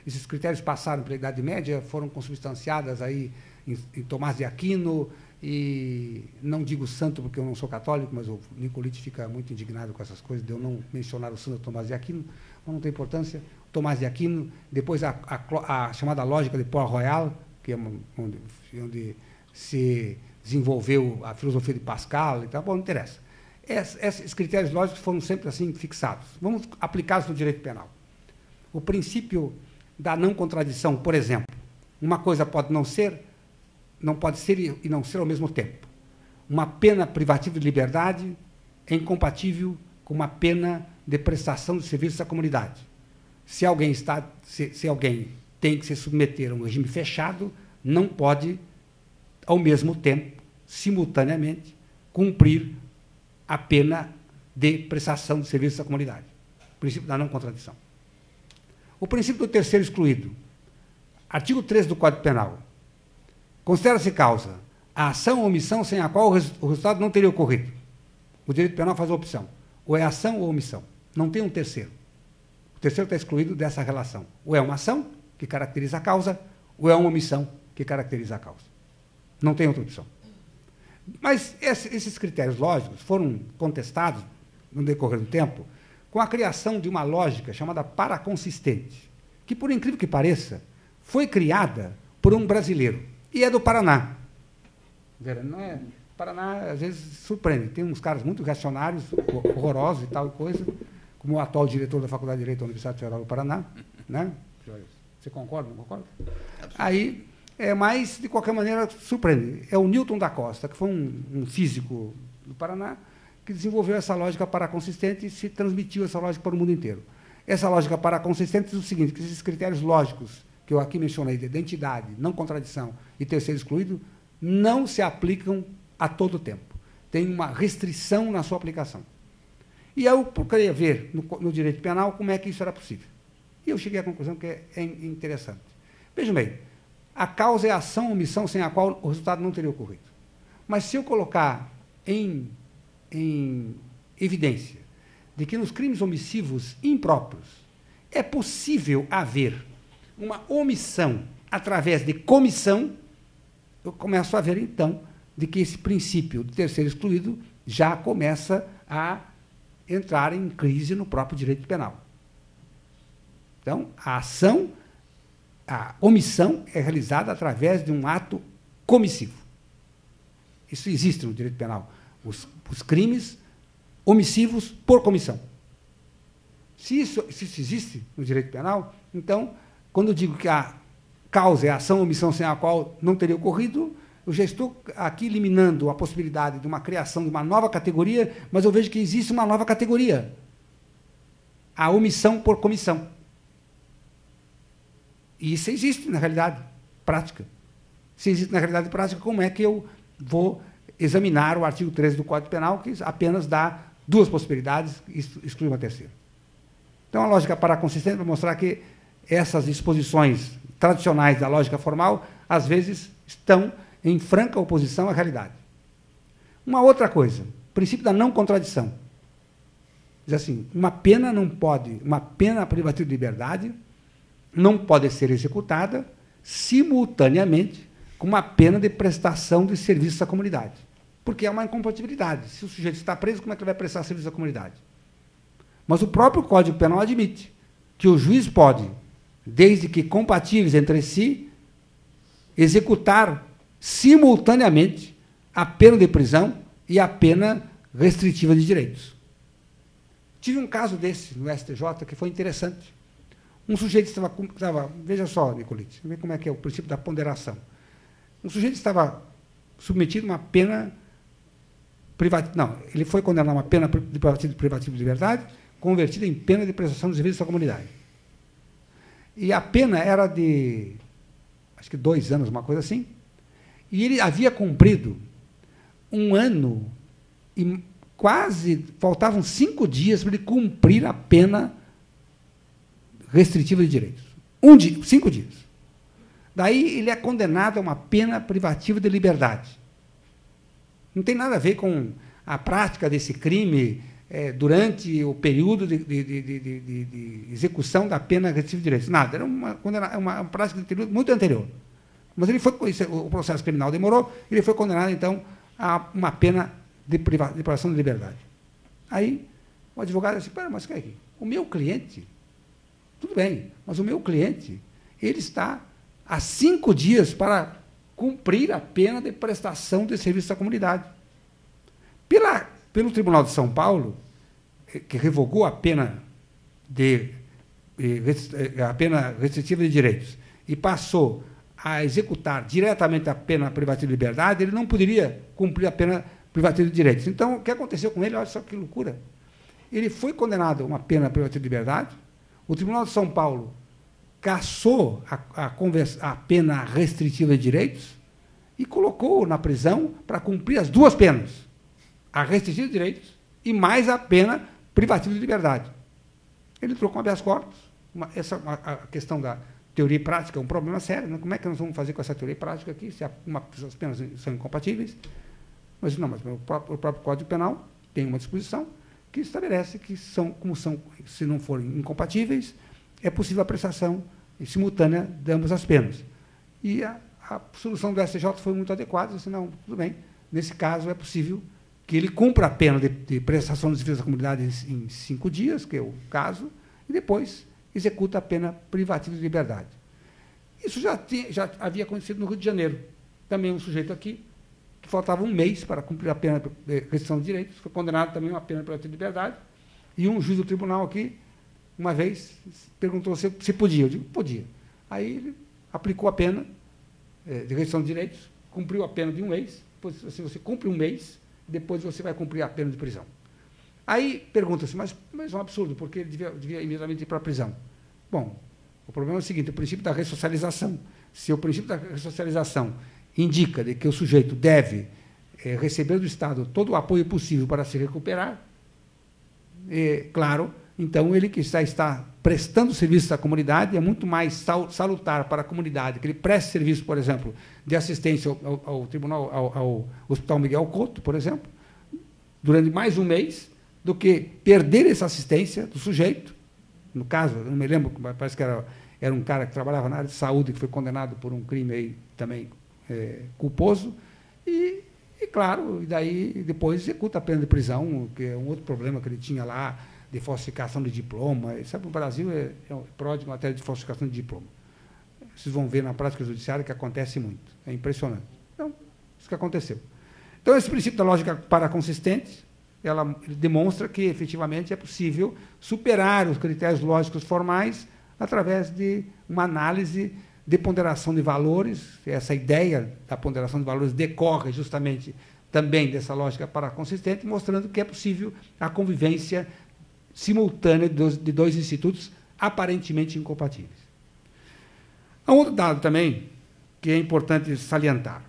Esses critérios passaram pela Idade Média, foram consubstanciadas aí em Tomás de Aquino, e não digo santo porque eu não sou católico, mas o Nicolite fica muito indignado com essas coisas, de eu não mencionar o santo Tomás de Aquino, mas não tem importância. Tomás de Aquino, depois a chamada lógica de Port-Royal, que é onde se desenvolveu a filosofia de Pascal, e tal, bom, não interessa. Esses critérios lógicos foram sempre assim fixados. Vamos aplicá-los no direito penal. O princípio da não contradição, por exemplo, uma coisa não pode ser e não ser ao mesmo tempo. Uma pena privativa de liberdade é incompatível com uma pena de prestação de serviços à comunidade. Se alguém tem que se submeter a um regime fechado, não pode, ao mesmo tempo, simultaneamente, cumprir a pena de prestação de serviços à comunidade. O princípio da não contradição. O princípio do terceiro excluído. Artigo 13 do Código Penal. Considera-se causa a ação ou omissão sem a qual o resultado não teria ocorrido. O direito penal faz a opção. Ou é ação ou omissão. Não tem um terceiro. O terceiro está excluído dessa relação. Ou é uma ação, que caracteriza a causa, ou é uma omissão, que caracteriza a causa. Não tem outra opção. Mas esses critérios lógicos foram contestados no decorrer do tempo com a criação de uma lógica chamada paraconsistente, que, por incrível que pareça, foi criada por um brasileiro, e é do Paraná. Não é? Paraná, às vezes, surpreende. Tem uns caras muito reacionários, horrorosos e tal e coisa, como o atual diretor da Faculdade de Direito da Universidade Federal do Paraná. Né? Você concorda, não concorda? Aí, mas, de qualquer maneira, surpreende. É o Newton da Costa, que foi um físico do Paraná, que desenvolveu essa lógica paraconsistente e se transmitiu essa lógica para o mundo inteiro. Essa lógica paraconsistente diz o seguinte, que esses critérios lógicos que eu aqui mencionei, de identidade, não contradição e terceiro excluído, não se aplicam a todo tempo. Tem uma restrição na sua aplicação. E eu procurei ver no direito penal como é que isso era possível. E eu cheguei à conclusão que é interessante. Vejam bem, a causa é a ação ou omissão sem a qual o resultado não teria ocorrido. Mas se eu colocar em evidência de que nos crimes omissivos impróprios é possível haver uma omissão através de comissão, eu começo a ver, então, de que esse princípio do terceiro excluído já começa a entrar em crise no próprio direito penal. Então, a omissão é realizada através de um ato comissivo. Isso existe no direito penal. Os crimes omissivos por comissão. Se isso existe no direito penal, então, quando eu digo que a causa é a ação ou omissão sem a qual não teria ocorrido, eu já estou aqui eliminando a possibilidade de uma criação de uma nova categoria, mas eu vejo que existe uma nova categoria. A omissão por comissão. E isso existe na realidade prática. Se existe na realidade prática, como é que eu vou examinar o artigo 13 do Código Penal, que apenas dá duas possibilidades e exclui uma terceira? Então, a lógica paraconsistente vai mostrar que essas disposições tradicionais da lógica formal, às vezes, estão em franca oposição à realidade. Uma outra coisa, o princípio da não contradição. Diz assim, uma pena privativa de liberdade não pode ser executada simultaneamente com uma pena de prestação de serviço à comunidade. Porque é uma incompatibilidade. Se o sujeito está preso, como é que ele vai prestar serviço à comunidade? Mas o próprio Código Penal admite que o juiz pode, desde que compatíveis entre si, executar simultaneamente a pena de prisão e a pena restritiva de direitos. Tive um caso desse no STJ que foi interessante. Um sujeito estava veja só, Nicolite, vê como é que é o princípio da ponderação. Um sujeito estava submetido a uma pena privativa. Não, ele foi condenado a uma pena privativa de liberdade, convertida em pena de prestação de serviços à comunidade. E a pena era de, acho que 2 anos, uma coisa assim, e ele havia cumprido 1 ano e quase faltavam 5 dias para ele cumprir a pena restritiva de direitos. 5 dias. Daí ele é condenado a uma pena privativa de liberdade. Não tem nada a ver com a prática desse crime durante o período de execução da pena restritiva de direitos. Nada, era uma prática muito anterior. Mas ele foi, o processo criminal demorou, ele foi condenado, então, a uma pena de privação de liberdade. Aí o advogado disse, mas que é aqui? O meu cliente, tudo bem, mas o meu cliente, ele está há 5 dias para cumprir a pena de prestação de serviço à comunidade. Pelo Tribunal de São Paulo, que revogou a pena restritiva de direitos e passou a executar diretamente a pena privativa de liberdade, ele não poderia cumprir a pena privativa de direitos. Então, o que aconteceu com ele? Olha só que loucura. Ele foi condenado a uma pena privativa de liberdade, o Tribunal de São Paulo cassou a pena restritiva de direitos e colocou na prisão para cumprir as 2 penas, a restritiva de direitos e mais a pena privativa de liberdade. Ele trocou habeas corpus. A questão da teoria e prática é um problema sério. Né? Como é que nós vamos fazer com essa teoria e prática aqui, se as penas são incompatíveis? Mas o próprio Código Penal tem uma disposição que estabelece que, se não forem incompatíveis, é possível a prestação simultânea de ambas as penas. E a solução do STJ foi muito adequada, disse, não, tudo bem, nesse caso é possível que ele cumpra a pena de prestação de serviço à comunidade em 5 dias, que é o caso, e depois executa a pena privativa de liberdade. Isso já havia acontecido no Rio de Janeiro. Também um sujeito aqui, que faltava 1 mês para cumprir a pena de restrição de direitos, foi condenado também a uma pena privativa de liberdade, e um juiz do tribunal aqui, uma vez, perguntou se podia. Eu digo, podia. Aí ele aplicou a pena de restrição de direitos, cumpriu a pena de 1 mês, depois você cumpre 1 mês, depois você vai cumprir a pena de prisão. Aí pergunta-se, mas é um absurdo, porque ele devia imediatamente ir para a prisão. Bom, o problema é o seguinte, o princípio da ressocialização. Se o princípio da ressocialização indica de que o sujeito deve receber do Estado todo o apoio possível para se recuperar, claro, então ele que está prestando serviço à comunidade, é muito mais salutar para a comunidade que ele preste serviço, por exemplo, de assistência ao tribunal, ao Hospital Miguel Couto, por exemplo, durante mais 1 mês, do que perder essa assistência do sujeito. No caso, eu não me lembro, parece que era um cara que trabalhava na área de saúde, que foi condenado por um crime aí também culposo, e claro, e daí depois executa a pena de prisão, que é um outro problema que ele tinha lá, de falsificação de diploma. Sabe, o Brasil é um pródigo em matéria de falsificação de diploma. Vocês vão ver na prática judiciária que acontece muito. É impressionante. Então, isso que aconteceu. Então, esse princípio da lógica paraconsistente, ela demonstra que, efetivamente, é possível superar os critérios lógicos formais através de uma análise de ponderação de valores. Essa ideia da ponderação de valores decorre justamente também dessa lógica paraconsistente, mostrando que é possível a convivência simultânea de 2 institutos aparentemente incompatíveis. Há um outro dado também que é importante salientar.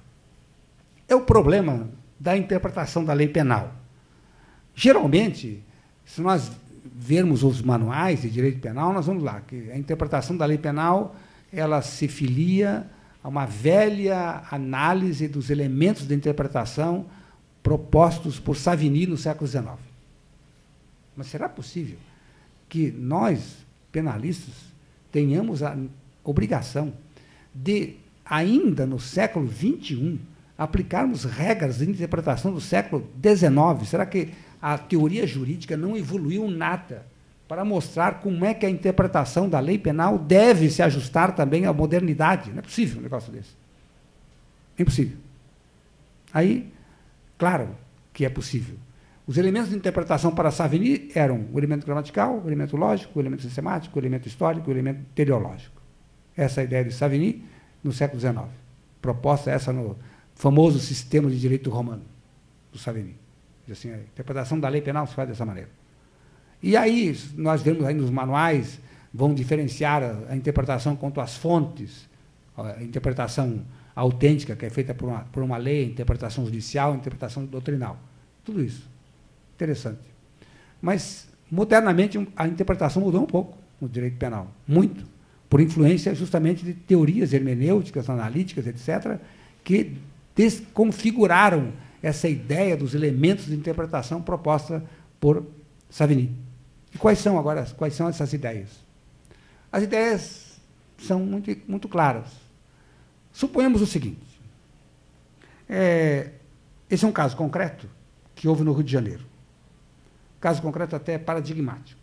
É o problema da interpretação da lei penal. Geralmente, se nós vermos os manuais de direito penal, nós vamos lá, que a interpretação da lei penal ela se filia a uma velha análise dos elementos de interpretação propostos por Savigny no século XIX. Mas será possível que nós, penalistas, tenhamos a obrigação de, ainda no século XXI, aplicarmos regras de interpretação do século XIX? Será que a teoria jurídica não evoluiu nada para mostrar como é que a interpretação da lei penal deve se ajustar também à modernidade? Não é possível um negócio desse. É impossível. Aí, claro que é possível. Os elementos de interpretação para Savigny eram o elemento gramatical, o elemento lógico, o elemento sistemático, o elemento histórico, o elemento teleológico. Essa é a ideia de Savigny no século XIX. Proposta essa no famoso sistema de direito romano, do Savigny. Assim, a interpretação da lei penal se faz dessa maneira. E aí, nós vemos aí nos manuais, vão diferenciar a interpretação quanto às fontes, a interpretação autêntica, que é feita por uma lei, a interpretação judicial, a interpretação doutrinal. Tudo isso. Interessante. Mas, modernamente, a interpretação mudou um pouco no direito penal. Muito. Por influência, justamente, de teorias hermenêuticas, analíticas, etc., que desconfiguraram essa ideia dos elementos de interpretação proposta por Savigny. E quais são essas ideias? As ideias são muito, muito claras. Suponhamos o seguinte. Esse é um caso concreto que houve no Rio de Janeiro. Caso concreto até paradigmático.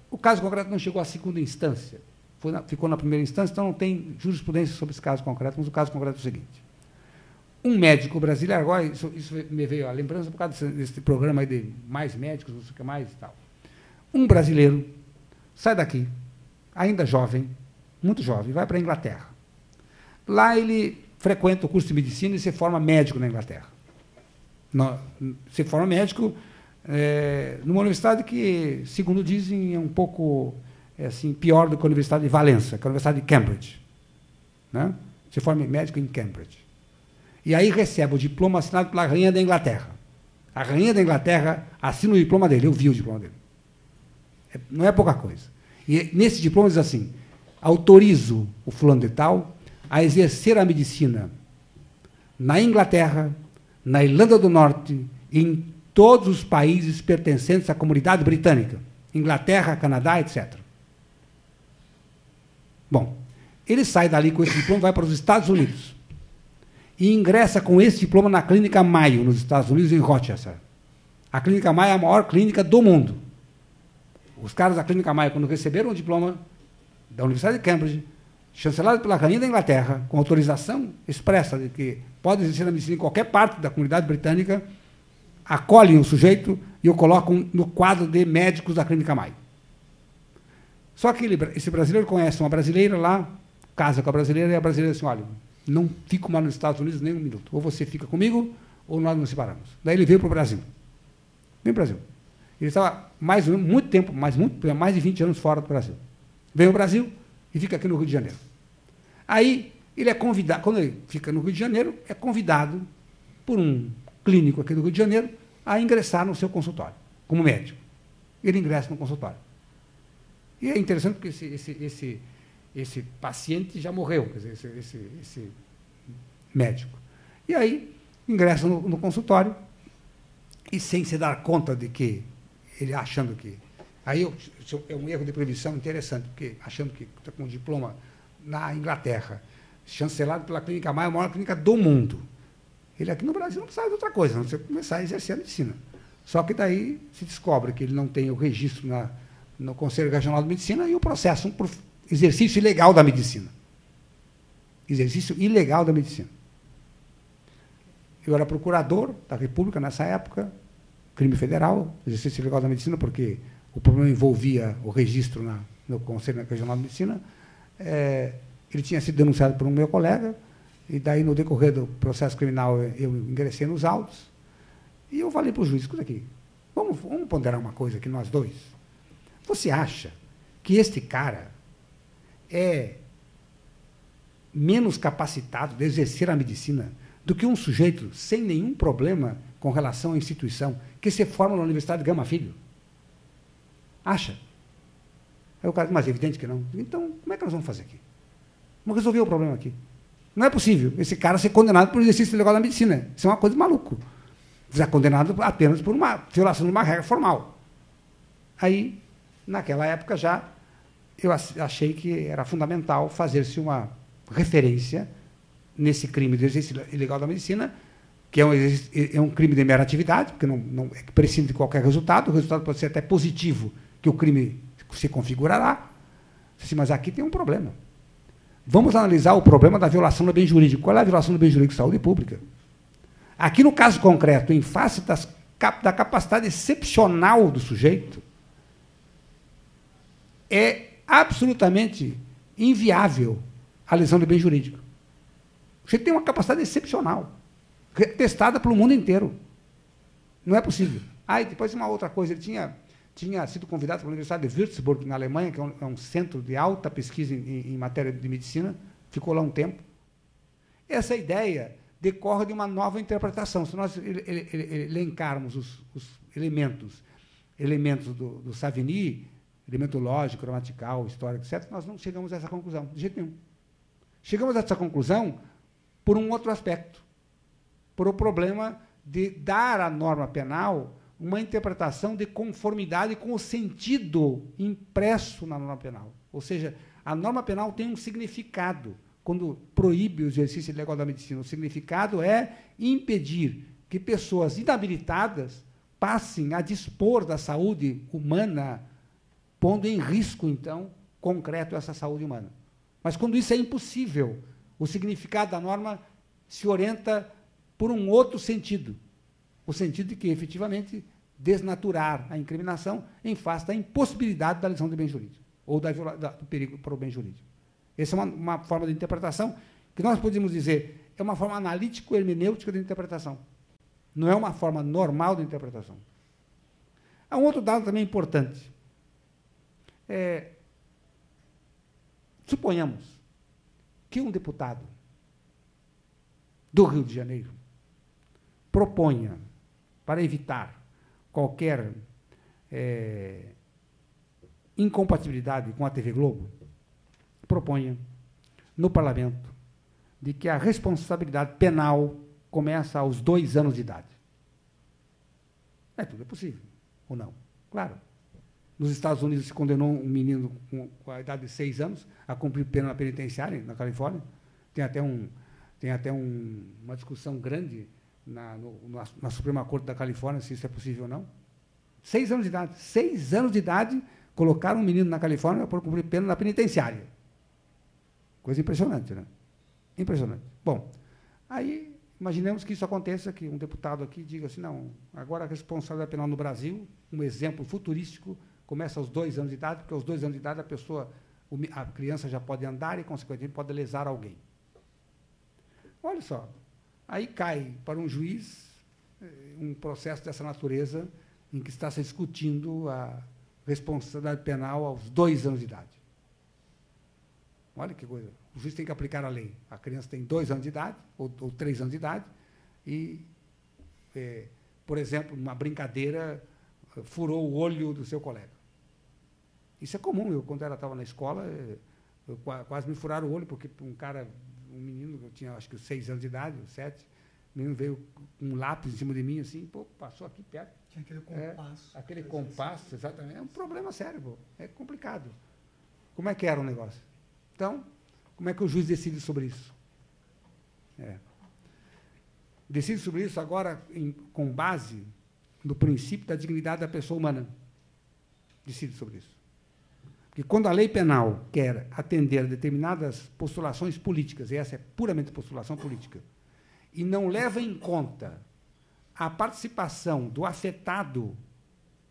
O caso concreto não chegou à segunda instância, ficou na primeira instância, então não tem jurisprudência sobre esse caso concreto, mas o caso concreto é o seguinte. Um médico brasileiro, agora isso me veio à lembrança por causa desse programa aí de mais médicos, não sei o que mais e tal. Um brasileiro sai daqui, ainda jovem, muito jovem, vai para a Inglaterra. Lá ele frequenta o curso de medicina e se forma médico na Inglaterra. Se forma médico numa universidade que, segundo dizem, é um pouco assim, pior do que a Universidade de Valença, que é a Universidade de Cambridge. Né? Se forma médico em Cambridge. E aí recebe o diploma assinado pela Rainha da Inglaterra. A Rainha da Inglaterra assina o diploma dele, eu vi o diploma dele. Não é pouca coisa. E nesse diploma diz assim, autorizo o fulano de tal a exercer a medicina na Inglaterra, na Irlanda do Norte e em todos os países pertencentes à comunidade britânica, Inglaterra, Canadá, etc. Bom, ele sai dali com esse diploma e vai para os Estados Unidos. e ingressa com esse diploma na Clínica Mayo, nos Estados Unidos, em Rochester. A Clínica Mayo é a maior clínica do mundo. Os caras da Clínica Mayo, quando receberam o diploma da Universidade de Cambridge, chancelado pela Rainha da Inglaterra, com autorização expressa de que pode exercer a medicina em qualquer parte da comunidade britânica, acolhem o sujeito e o colocam no quadro de médicos da Clínica Mayo. Só que esse brasileiro conhece uma brasileira lá, casa com a brasileira, e a brasileira diz assim, olha, não fico mais nos Estados Unidos nem um minuto. Ou você fica comigo, ou nós nos separamos. Daí ele veio para o Brasil. Veio para o Brasil. Ele estava muito tempo, mais de 20 anos fora do Brasil. Veio ao Brasil e fica aqui no Rio de Janeiro. Aí, ele é convidado, quando ele fica no Rio de Janeiro, é convidado por um clínico aqui do Rio de Janeiro a ingressar no seu consultório, como médico. Ele ingressa no consultório. E é interessante porque esse paciente já morreu, quer dizer, esse médico. E aí, ingressa no consultório e, sem se dar conta de que, ele achando que... Aí é um erro de previsão interessante, porque achando que está com um diploma na Inglaterra, chancelado pela Clínica Mayo, a maior clínica do mundo. Ele aqui no Brasil não precisa de outra coisa, não precisa começar a exercer a medicina. Só que daí se descobre que ele não tem o registro no Conselho Regional de Medicina e o processo por exercício ilegal da medicina. Exercício ilegal da medicina. Eu era procurador da República nessa época, crime federal, exercício ilegal da medicina, porque o problema envolvia o registro no Conselho Regional de Medicina. Ele tinha sido denunciado por um meu colega, e daí, no decorrer do processo criminal, eu ingressei nos autos, e eu falei para o juiz, escuta aqui, vamos ponderar uma coisa aqui, nós dois. Você acha que este cara é menos capacitado de exercer a medicina do que um sujeito sem nenhum problema com relação à instituição que se forma na Universidade de Gama Filho? Acha? Aí o cara, mas é evidente que não. Então, como é que nós vamos fazer aqui? Vamos resolver o problema aqui. Não é possível esse cara ser condenado por exercício ilegal da medicina. Isso é uma coisa de maluco. Ser condenado apenas por uma violação de uma regra formal. Aí, naquela época já, eu achei que era fundamental fazer-se uma referência nesse crime de exercício ilegal da medicina, que é um crime de mera atividade, porque não prescinde de qualquer resultado, o resultado pode ser até positivo, que o crime se configurará. Mas aqui tem um problema. Vamos analisar o problema da violação do bem jurídico. Qual é a violação do bem jurídico? Saúde pública. Aqui, no caso concreto, em face da capacidade excepcional do sujeito, é absolutamente inviável a lesão do bem jurídico. O sujeito tem uma capacidade excepcional, testada pelo mundo inteiro. Não é possível. E depois uma outra coisa, ele tinha sido convidado pela Universidade de Würzburg, na Alemanha, que é um centro de alta pesquisa em matéria de medicina, ficou lá um tempo. Essa ideia decorre de uma nova interpretação. Se nós elencarmos os elementos do Savigny, elemento lógico, gramatical, histórico, etc., nós não chegamos a essa conclusão, de jeito nenhum. Chegamos a essa conclusão por um outro aspecto, por o problema de dar à norma penal uma interpretação de conformidade com o sentido impresso na norma penal. Ou seja, a norma penal tem um significado quando proíbe o exercício ilegal da medicina. O significado é impedir que pessoas inabilitadas passem a dispor da saúde humana, pondo em risco, então, concreto essa saúde humana. Mas, quando isso é impossível, o significado da norma se orienta por um outro sentido, o sentido de que, efetivamente, desnaturar a incriminação em face da impossibilidade da lesão do bem jurídico, ou do perigo para o bem jurídico. Essa é uma forma de interpretação que nós podemos dizer é uma forma analítico-hermenêutica de interpretação. Não é uma forma normal de interpretação. Há um outro dado também importante. Suponhamos que um deputado do Rio de Janeiro proponha, para evitar qualquer incompatibilidade com a TV Globo, proponha no parlamento de que a responsabilidade penal começa aos 2 anos de idade. Tudo é possível, ou não? Claro. Nos Estados Unidos se condenou um menino com a idade de 6 anos a cumprir pena penitenciária, na Califórnia. Tem até Tem até uma discussão grande na Suprema Corte da Califórnia se isso é possível ou não. 6 anos de idade. 6 anos de idade, colocaram um menino na Califórnia por cumprir pena na penitenciária. Coisa impressionante, né? Impressionante. Bom, aí imaginemos que isso aconteça, que um deputado aqui diga assim, não, agora a responsabilidade penal no Brasil, um exemplo futurístico, começa aos 2 anos de idade, porque aos 2 anos de idade a criança já pode andar e, consequentemente, pode lesar alguém. Olha só, aí cai para um juiz um processo dessa natureza em que está se discutindo a responsabilidade penal aos 2 anos de idade. Olha que coisa. O juiz tem que aplicar a lei. A criança tem 2 anos de idade, ou 3 anos de idade, e, por exemplo, numa brincadeira, furou o olho do seu colega. Isso é comum. Eu, quando estava na escola, quase me furaram o olho, porque um menino, que eu tinha acho que 6 anos de idade, 7, o menino veio com um lápis em cima de mim, assim, pô, passou aqui perto. Tinha aquele compasso. Aquele compasso, exatamente. É um problema sério, pô. É complicado. Como é que era o negócio? Então, como é que o juiz decide sobre isso? Decide sobre isso agora com base no princípio da dignidade da pessoa humana. Decide sobre isso. Porque quando a lei penal quer atender a determinadas postulações políticas, e essa é puramente postulação política, e não leva em conta a participação do afetado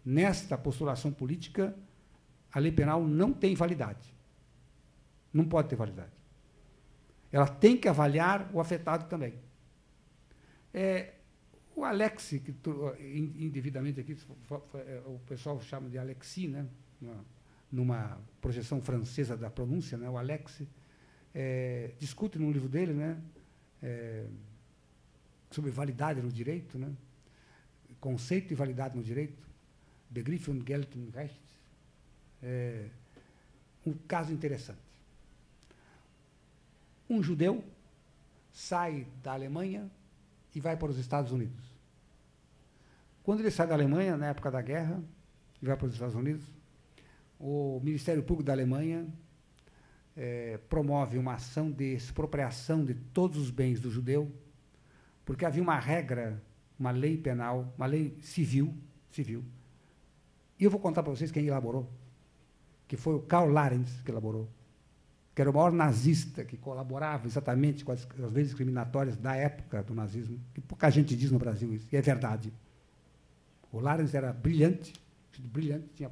nesta postulação política, a lei penal não tem validade. Não pode ter validade. Ela tem que avaliar o afetado também. O Alex, que indevidamente aqui, o pessoal chama de Alexis, né? Numa projeção francesa da pronúncia, né? O Alex discute num livro dele, né? Sobre validade no direito, né? Conceito de validade no direito, Begriff und Geltungsrecht, um caso interessante. Um judeu sai da Alemanha e vai para os Estados Unidos. Quando ele sai da Alemanha, na época da guerra, e vai para os Estados Unidos, o Ministério Público da Alemanha promove uma ação de expropriação de todos os bens do judeu, porque havia uma regra, uma lei penal, uma lei civil, e eu vou contar para vocês quem elaborou, que foi o Karl Lorenz que elaborou, que era o maior nazista, que colaborava exatamente com as leis discriminatórias da época do nazismo, que pouca gente diz no Brasil isso, e é verdade. O Lorenz era brilhante, tinha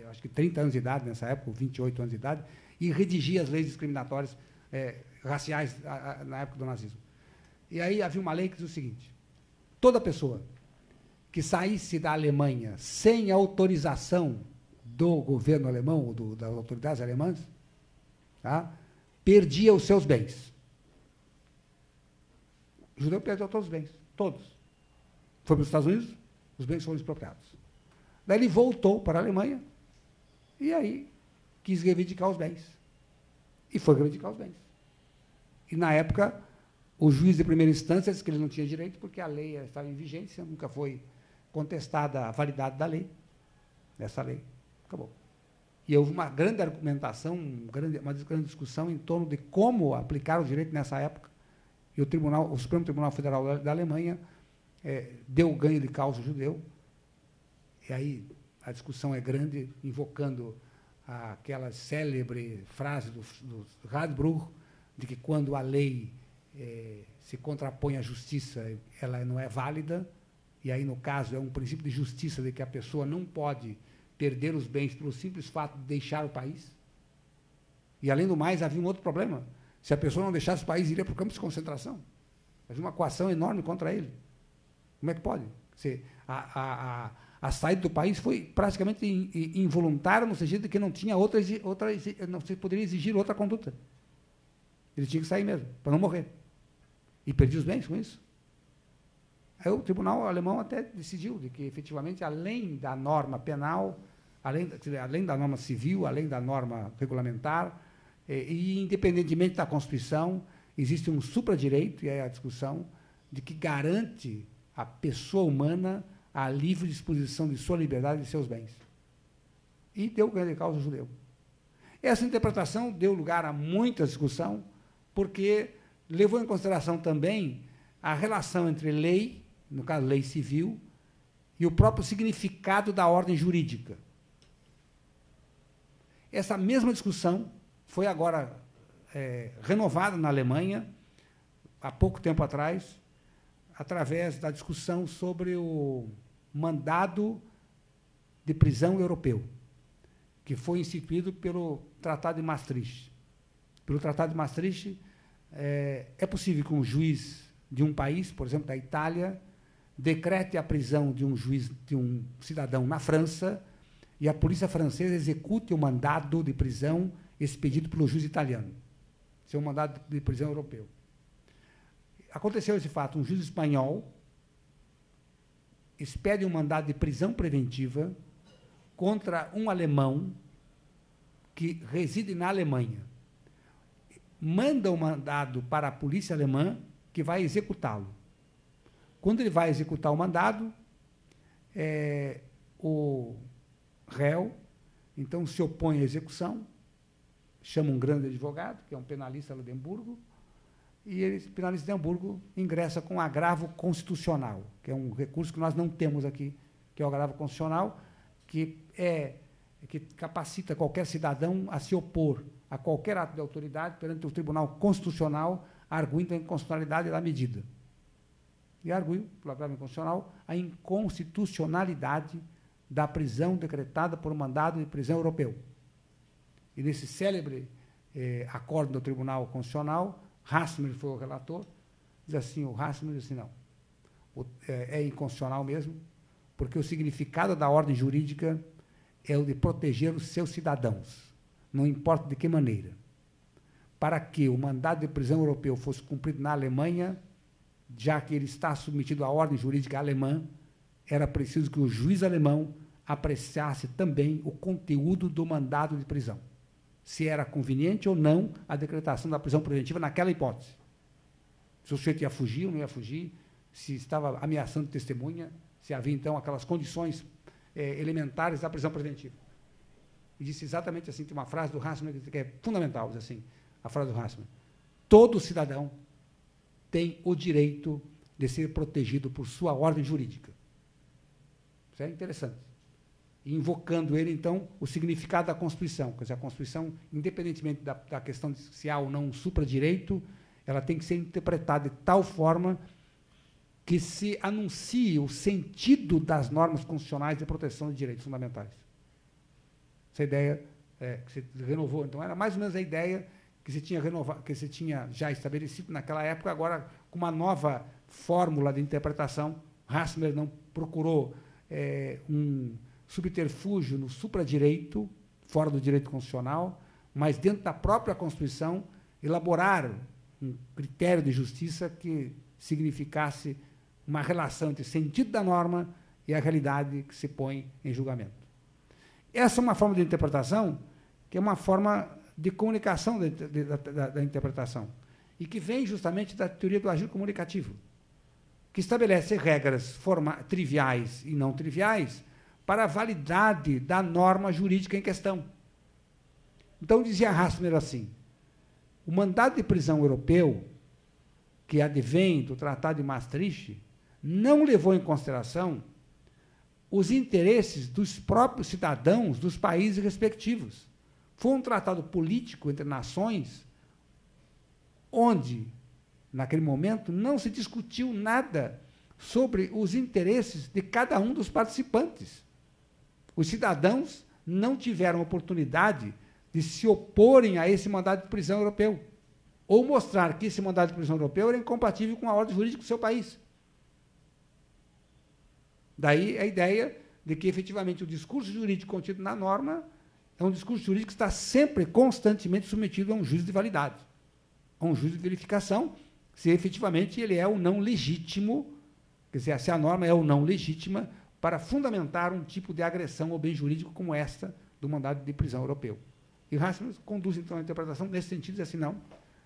acho que 30 anos de idade nessa época, ou 28 anos de idade, e redigia as leis discriminatórias raciais na época do nazismo. E aí havia uma lei que diz o seguinte: toda pessoa que saísse da Alemanha sem autorização do governo alemão ou das autoridades alemãs, tá, perdia os seus bens. O judeu perdeu todos os bens, todos. Foi para os Estados Unidos, os bens foram expropriados. Daí ele voltou para a Alemanha e aí quis reivindicar os bens. E foi reivindicar os bens. E, na época, o juiz de primeira instância disse que ele não tinha direito porque a lei estava em vigência, nunca foi contestada a validade da lei, dessa lei. Acabou. E houve uma grande argumentação, uma grande discussão em torno de como aplicar o direito nessa época. E o Supremo Tribunal Federal da Alemanha deu o ganho de causa ao judeu. E aí a discussão é grande, invocando aquela célebre frase do Radbruch, de que quando a lei se contrapõe à justiça, ela não é válida, e aí, no caso, é um princípio de justiça de que a pessoa não pode perder os bens pelo simples fato de deixar o país. E, além do mais, havia um outro problema. Se a pessoa não deixasse o país, iria para o campo de concentração. Havia uma coação enorme contra ele. Como é que pode? A saída do país foi praticamente involuntária, no sentido de que não tinha não se poderia exigir outra conduta. Ele tinha que sair mesmo, para não morrer. E perdia os bens com isso. Aí o tribunal alemão até decidiu de que, efetivamente, além da norma penal, além da norma civil, além da norma regulamentar, e independentemente da Constituição, existe um supradireito, e é a discussão, de que garante à pessoa humana a livre disposição de sua liberdade e de seus bens. E deu grande causa ao judeu. Essa interpretação deu lugar a muita discussão, porque levou em consideração também a relação entre lei, no caso, lei civil, e o próprio significado da ordem jurídica. Essa mesma discussão foi agora renovada na Alemanha, há pouco tempo atrás, através da discussão sobre o mandado de prisão europeu, que foi instituído pelo Tratado de Maastricht. Pelo Tratado de Maastricht, é possível que um juiz de um país, por exemplo, da Itália, decrete a prisão de um juiz, de um cidadão na França, e a polícia francesa execute o mandado de prisão expedido pelo juiz italiano. Esse é um mandado de prisão europeu. Aconteceu esse fato, um juiz espanhol expede um mandado de prisão preventiva contra um alemão que reside na Alemanha. Manda o mandado para a polícia alemã, que vai executá-lo. Quando ele vai executar o mandado, o réu, então, se opõe à execução, chama um grande advogado, que é um penalista lá de Hamburgo, e ele, penalista de Hamburgo, ingressa com agravo constitucional, que é um recurso que nós não temos aqui, que é o agravo constitucional, que capacita qualquer cidadão a se opor a qualquer ato de autoridade perante o Tribunal Constitucional, arguindo a inconstitucionalidade da medida. E arguiu, pelo agravo inconstitucional, a inconstitucionalidade da prisão decretada por um mandado de prisão europeu. E nesse célebre acordo do Tribunal Constitucional, Hasmer foi o relator, diz assim, o Hasmer diz assim, não, é inconstitucional mesmo, porque o significado da ordem jurídica é o de proteger os seus cidadãos, não importa de que maneira. Para que o mandado de prisão europeu fosse cumprido na Alemanha, já que ele está submetido à ordem jurídica alemã, era preciso que o juiz alemão apreciasse também o conteúdo do mandado de prisão, se era conveniente ou não a decretação da prisão preventiva naquela hipótese. Se o sujeito ia fugir ou não ia fugir, se estava ameaçando testemunha, se havia, então, aquelas condições elementares da prisão preventiva. E disse exatamente assim, tem uma frase do Hasselmann que é fundamental, diz assim, a frase do Hasselmann: todo cidadão tem o direito de ser protegido por sua ordem jurídica. Isso é interessante. E invocando ele, então, o significado da Constituição. Quer dizer, a Constituição, independentemente da questão de se há ou não um supradireito, ela tem que ser interpretada de tal forma que se anuncie o sentido das normas constitucionais de proteção de direitos fundamentais. Essa ideia que se renovou, então, era mais ou menos a ideia que se tinha renovado, que se tinha já estabelecido naquela época, agora com uma nova fórmula de interpretação. Hasmer não procurou um subterfúgio no supradireito, fora do direito constitucional, mas dentro da própria Constituição, elaborar um critério de justiça que significasse uma relação entre o sentido da norma e a realidade que se põe em julgamento. Essa é uma forma de interpretação que é uma forma de comunicação da interpretação e que vem justamente da teoria do agir comunicativo, que estabelece regras triviais e não triviais para a validade da norma jurídica em questão. Então, dizia Hasmer assim, o mandado de prisão europeu, que advém do Tratado de Maastricht, não levou em consideração os interesses dos próprios cidadãos dos países respectivos. Foi um tratado político entre nações, onde, naquele momento, não se discutiu nada sobre os interesses de cada um dos participantes. Os cidadãos não tiveram oportunidade de se oporem a esse mandado de prisão europeu, ou mostrar que esse mandado de prisão europeu era incompatível com a ordem jurídica do seu país. Daí a ideia de que, efetivamente, o discurso jurídico contido na norma é um discurso jurídico que está sempre, constantemente submetido a um juízo de validade, a um juízo de verificação, se efetivamente ele é ou não legítimo, quer dizer, se a norma é ou não legítima para fundamentar um tipo de agressão ao bem jurídico como esta do mandado de prisão europeu. E Hasselmann conduz, então, a interpretação nesse sentido, diz assim, não,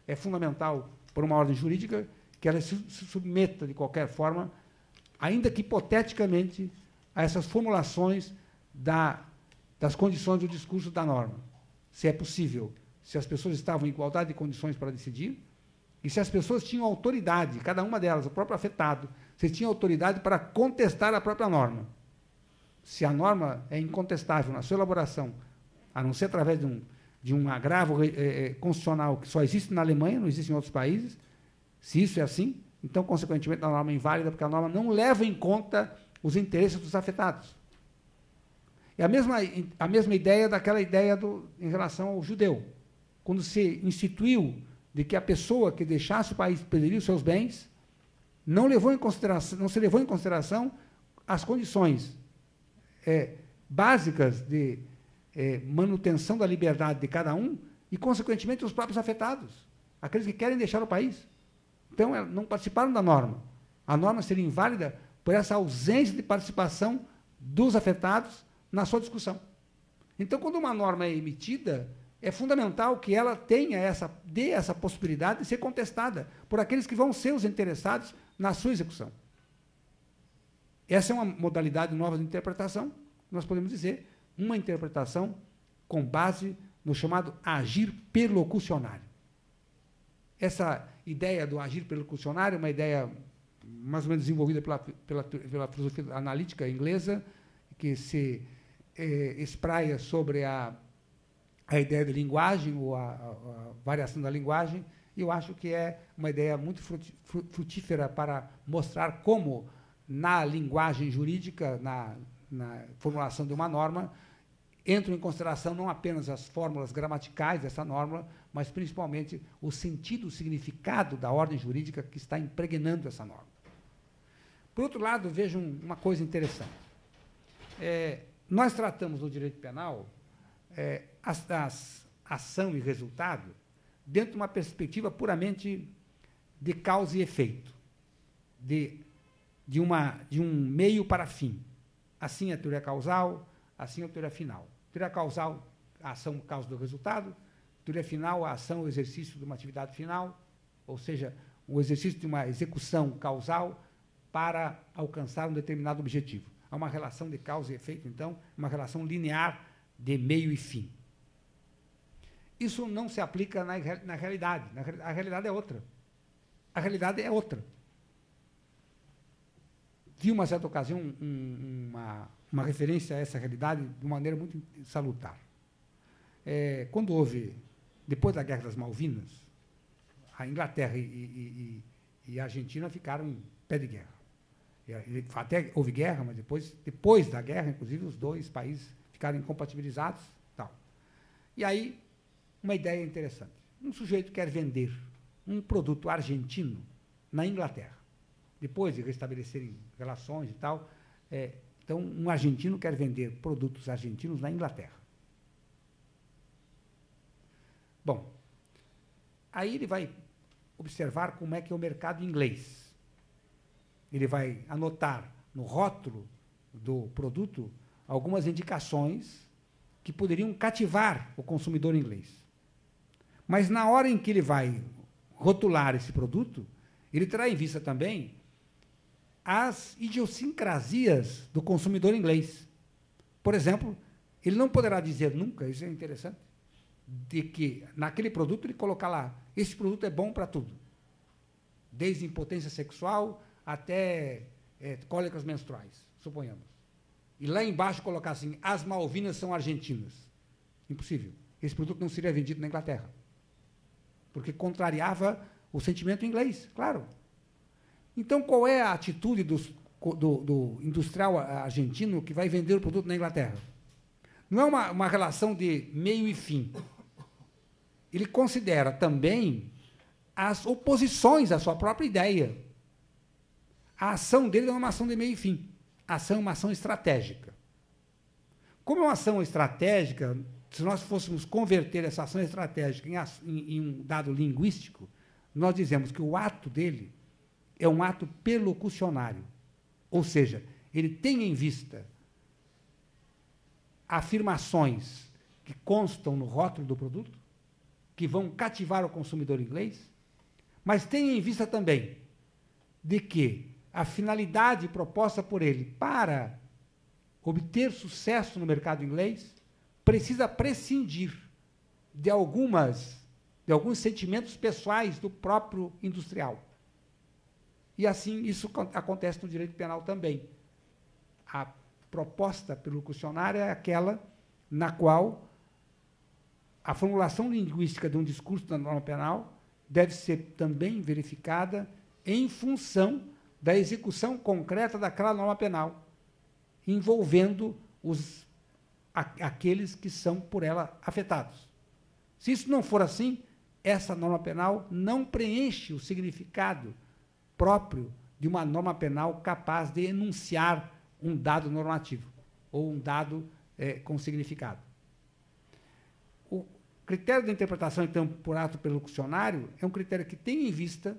é fundamental, por uma ordem jurídica, que ela se submeta, de qualquer forma, ainda que hipoteticamente, a essas formulações das condições do discurso da norma. Se é possível, se as pessoas estavam em igualdade de condições para decidir, e se as pessoas tinham autoridade, cada uma delas, o próprio afetado, se tinha autoridade para contestar a própria norma. Se a norma é incontestável na sua elaboração, a não ser através de um agravo constitucional que só existe na Alemanha, não existe em outros países, se isso é assim, então, consequentemente, a norma é inválida, porque a norma não leva em conta os interesses dos afetados. É a mesma ideia daquela ideia em relação ao judeu. Quando se instituiu de que a pessoa que deixasse o país perderia os seus bens, não se levou em consideração as condições básicas de manutenção da liberdade de cada um e, consequentemente, os próprios afetados, aqueles que querem deixar o país. Então, não participaram da norma. A norma seria inválida por essa ausência de participação dos afetados na sua discussão. Então, quando uma norma é emitida, é fundamental que ela dê essa possibilidade de ser contestada por aqueles que vão ser os interessados na sua execução. Essa é uma modalidade nova de interpretação, nós podemos dizer, uma interpretação com base no chamado agir perlocucionário. Essa ideia do agir perlocucionário é uma ideia mais ou menos desenvolvida pela filosofia analítica inglesa, que se espraia sobre a ideia de linguagem, ou a variação da linguagem, e eu acho que é uma ideia muito frutífera para mostrar como, na linguagem jurídica, na formulação de uma norma, entram em consideração não apenas as fórmulas gramaticais dessa norma, mas principalmente o sentido, o significado da ordem jurídica que está impregnando essa norma. Por outro lado, vejam uma coisa interessante. Nós tratamos no direito penal ação e resultado dentro de uma perspectiva puramente de causa e efeito, de um meio para fim. Assim a teoria causal, assim a teoria final. Teoria causal, a ação causa do resultado. Teoria final, a ação, o exercício de uma atividade final, ou seja, o exercício de uma execução causal para alcançar um determinado objetivo. Há uma relação de causa e efeito, então, uma relação linear de meio e fim. Isso não se aplica na realidade. A realidade é outra. A realidade é outra. Vi, uma certa ocasião, uma referência a essa realidade de uma maneira muito salutar. Quando houve, depois da Guerra das Malvinas, a Inglaterra e a Argentina ficaram em pé de guerra. Até houve guerra, mas depois da guerra, inclusive, os dois países ficaram incompatibilizados. Tal. E aí, uma ideia interessante. Um sujeito quer vender um produto argentino na Inglaterra, depois de restabelecerem relações e tal. Então, um argentino quer vender produtos argentinos na Inglaterra. Bom, aí ele vai observar como é que é o mercado inglês. Ele vai anotar no rótulo do produto algumas indicações que poderiam cativar o consumidor inglês. Mas, na hora em que ele vai rotular esse produto, ele terá em vista também as idiosincrasias do consumidor inglês. Por exemplo, ele não poderá dizer nunca, isso é interessante, de que naquele produto ele colocar lá, esse produto é bom para tudo, desde impotência sexual até cólicas menstruais, suponhamos. E lá embaixo colocar assim, as Malvinas são argentinas. Impossível. Esse produto não seria vendido na Inglaterra, porque contrariava o sentimento inglês, claro. Então, qual é a atitude do industrial argentino que vai vender o produto na Inglaterra? Não é uma relação de meio e fim. Ele considera também as oposições à sua própria ideia. A ação dele não é uma ação de meio e fim. A ação é uma ação estratégica. Como é uma ação estratégica, se nós fôssemos converter essa ação estratégica em um dado linguístico, nós dizemos que o ato dele é um ato perlocucionário. Ou seja, ele tem em vista afirmações que constam no rótulo do produto, que vão cativar o consumidor inglês, mas tem em vista também de que a finalidade proposta por ele para obter sucesso no mercado inglês precisa prescindir de algumas de alguns sentimentos pessoais do próprio industrial. E, assim, isso acontece no direito penal também. A proposta perlocucionária é aquela na qual a formulação linguística de um discurso da norma penal deve ser também verificada em função da execução concreta daquela norma penal, envolvendo aqueles que são por ela afetados. Se isso não for assim, essa norma penal não preenche o significado próprio de uma norma penal capaz de enunciar um dado normativo, ou um dado com significado. O critério de interpretação, então, por ato perlocucionário, é um critério que tem em vista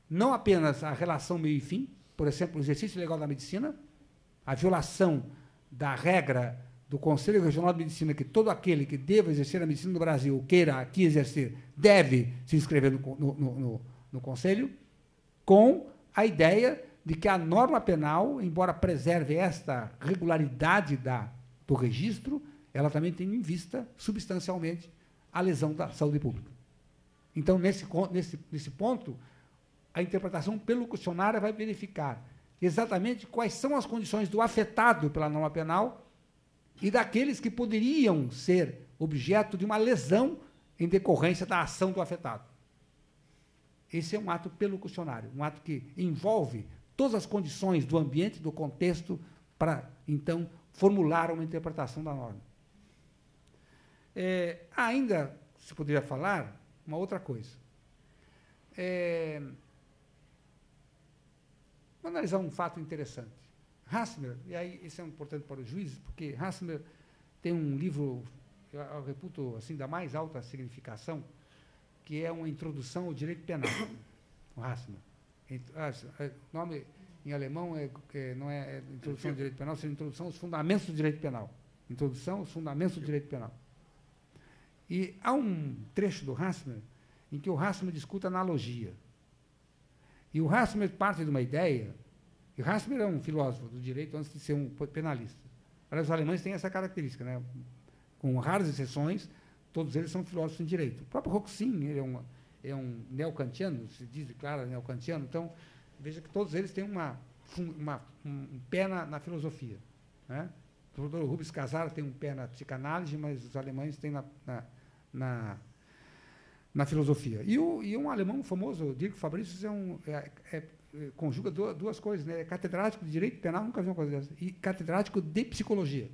não apenas a relação meio e fim, por exemplo, o exercício legal da medicina, a violação da regra do Conselho Regional de Medicina, que todo aquele que deva exercer a medicina no Brasil, ou queira aqui exercer, deve se inscrever no Conselho, com a ideia de que a norma penal, embora preserve esta regularidade do registro, ela também tem em vista, substancialmente, a lesão da saúde pública. Então, nesse ponto, a interpretação perlocucionária vai verificar exatamente quais são as condições do afetado pela norma penal e daqueles que poderiam ser objeto de uma lesão em decorrência da ação do afetado. Esse é um ato perlocucionário, um ato que envolve todas as condições do ambiente, do contexto, para, então, formular uma interpretação da norma. Ainda se poderia falar uma outra coisa. Vou analisar um fato interessante. Hasmer, e aí isso é importante para os juízes, porque Hasmer tem um livro, eu reputo assim, da mais alta significação, que é uma introdução ao direito penal, o Hasmer. O nome em alemão não é introdução ao direito penal, é introdução aos fundamentos do direito penal. Introdução aos fundamentos do direito penal. E há um trecho do Hasmer em que o Hasmer discute analogia. E o Hasmer parte de uma ideia, e o Hasmer é um filósofo do direito antes de ser um penalista. Aliás, os alemães têm essa característica, né? Com raras exceções, todos eles são filósofos em direito. O próprio Roxin, ele é um neocantiano, se diz, declara neocantiano, então, veja que todos eles têm um pé na filosofia. Né? O doutor Rubens Casar tem um pé na psicanálise, mas os alemães têm na filosofia. E um alemão famoso, Dirk Fabricius, conjuga duas coisas, né? É catedrático de direito penal, nunca vi uma coisa dessa, e catedrático de psicologia.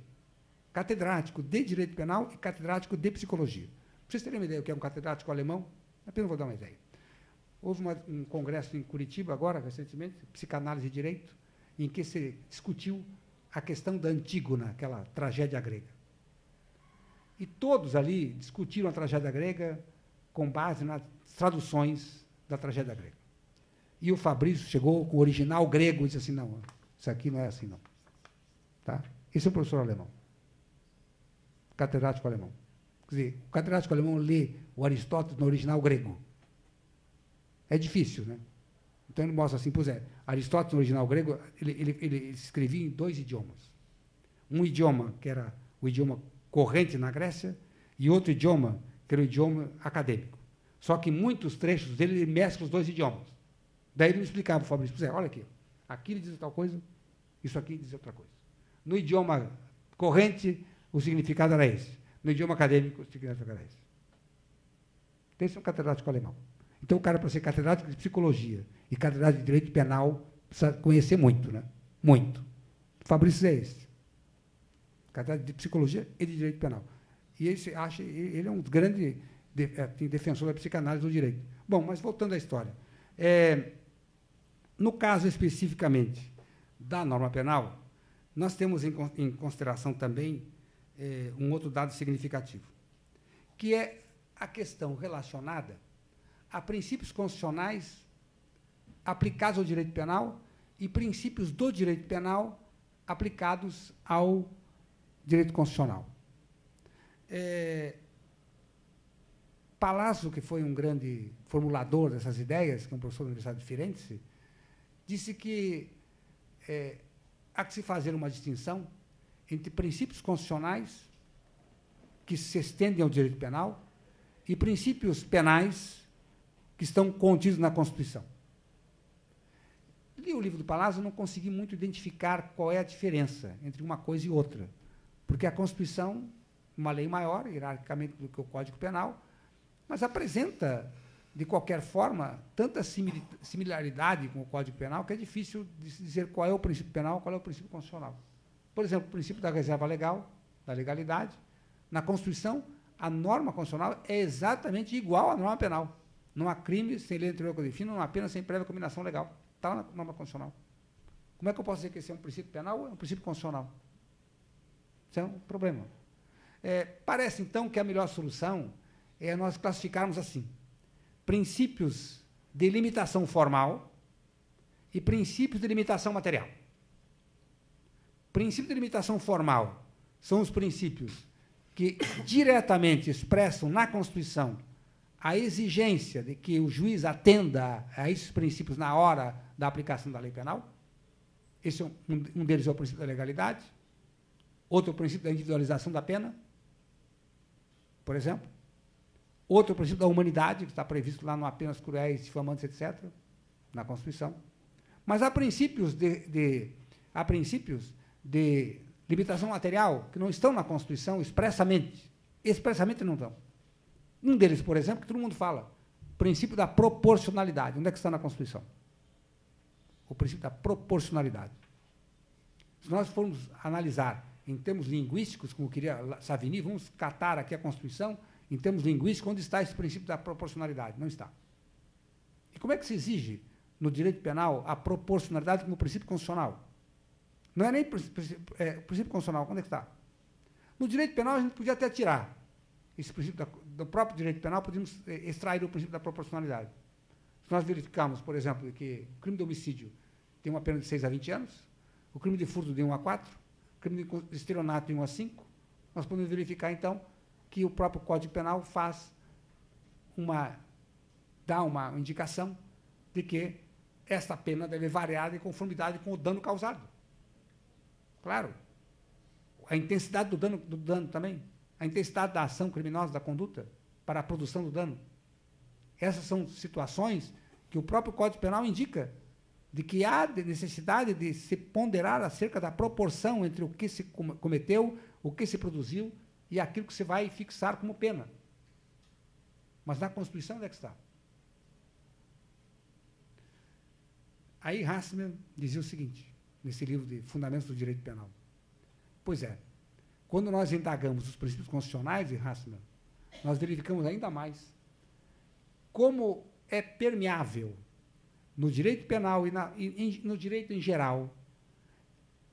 Catedrático de direito penal e catedrático de psicologia. Para vocês terem uma ideia do que é um catedrático alemão, apenas vou dar uma ideia. Houve um congresso em Curitiba, agora, recentemente, Psicanálise e Direito, em que se discutiu a questão da Antígona, aquela tragédia grega. E todos ali discutiram a tragédia grega com base nas traduções da tragédia grega. E o Fabrício chegou com o original grego e disse assim, não, isso aqui não é assim, não. Tá? Esse é um professor alemão. Catedrático alemão. Quer dizer, o catedrático alemão lê o Aristóteles no original grego. É difícil, né? Então ele mostra assim, pois Aristóteles no original grego, ele escrevia em 2 idiomas. Um idioma que era o idioma corrente na Grécia e outro idioma que era o idioma acadêmico. Só que muitos trechos dele ele mescla os 2 idiomas. Daí ele me explicava, o Fabrício, olha aqui ele diz tal coisa, isso aqui diz outra coisa. No idioma corrente, o significado era esse. No idioma acadêmico, o significado era esse. Esse é um catedrático alemão. Então, o cara, para ser catedrático de psicologia e catedrático de direito penal, precisa conhecer muito, né? Muito. O Fabrício é esse. Catedrático de psicologia e de direito penal. E ele é um grande defensor da psicanálise do direito. Bom, mas voltando à história. No caso especificamente da norma penal, nós temos em consideração também um outro dado significativo, que é a questão relacionada a princípios constitucionais aplicados ao direito penal e princípios do direito penal aplicados ao direito constitucional. Palazzo, que foi um grande formulador dessas ideias, que é um professor da Universidade de Firenze, disse que há que se fazer uma distinção entre princípios constitucionais que se estendem ao direito penal e princípios penais que estão contidos na Constituição. Li o livro do Palazzo e não consegui muito identificar qual é a diferença entre uma coisa e outra, porque a Constituição, uma lei maior, hierarquicamente, do que o Código Penal, mas apresenta, de qualquer forma, tanta similaridade com o Código Penal que é difícil de dizer qual é o princípio penal, qual é o princípio constitucional. Por exemplo, o princípio da reserva legal, da legalidade, na Constituição, a norma constitucional é exatamente igual à norma penal. Não há crime sem lei anterior codefina, não há pena sem prévia combinação legal. Está na norma constitucional. Como é que eu posso dizer que esse é um princípio penal ou é um princípio constitucional? Isso é um problema. Parece, então, que a melhor solução é nós classificarmos assim: princípios de limitação formal e princípios de limitação material. Princípio de limitação formal são os princípios que diretamente expressam na Constituição a exigência de que o juiz atenda a esses princípios na hora da aplicação da lei penal. Esse é um deles é o princípio da legalidade. Outro é o princípio da individualização da pena, por exemplo. Outro é o princípio da humanidade, que está previsto lá no apenas cruéis, difamantes, etc., na Constituição. Mas há princípios de limitação material que não estão na Constituição expressamente. Expressamente não estão. Um deles, por exemplo, que todo mundo fala, o princípio da proporcionalidade. Onde é que está na Constituição? O princípio da proporcionalidade. Se nós formos analisar em termos linguísticos, como queria Savigny, vamos catar aqui a Constituição, em termos linguísticos, onde está esse princípio da proporcionalidade? Não está. E como é que se exige, no direito penal, a proporcionalidade como princípio constitucional? Não é nem princípio constitucional, onde é que está? No direito penal, a gente podia até tirar esse princípio do próprio direito penal, podíamos extrair o princípio da proporcionalidade. Se nós verificarmos, por exemplo, que o crime de homicídio tem uma pena de 6 a 20 anos, o crime de furto de 1 a 4, o crime de estelionato de 1 a 5, nós podemos verificar, então, que o próprio Código Penal dá uma indicação de que esta pena deve variar em conformidade com o dano causado. Claro. A intensidade do dano também. A intensidade da ação criminosa, da conduta, para a produção do dano. Essas são situações que o próprio Código Penal indica de que há necessidade de se ponderar acerca da proporção entre o que se cometeu, o que se produziu e aquilo que se vai fixar como pena. Mas na Constituição onde é que está? Aí Hasselmann dizia o seguinte, nesse livro de Fundamentos do Direito Penal. Pois é, quando nós indagamos os princípios constitucionais de Hasselmann, nós verificamos ainda mais como é permeável no direito penal e no direito em geral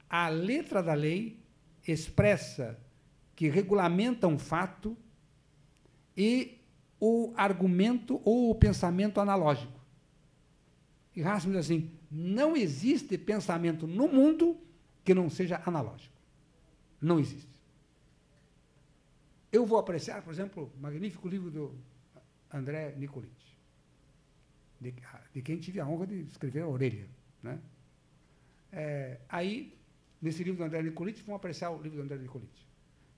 a letra da lei expressa que regulamenta um fato e o argumento ou o pensamento analógico. E Hasselmann diz assim, não existe pensamento no mundo que não seja analógico. Não existe. Eu vou apreciar, por exemplo, o magnífico livro do André Nicolit, de quem tive a honra de escrever A Orelha. Né? Aí, nesse livro do André Nicolit, vamos apreciar o livro do André Nicolit.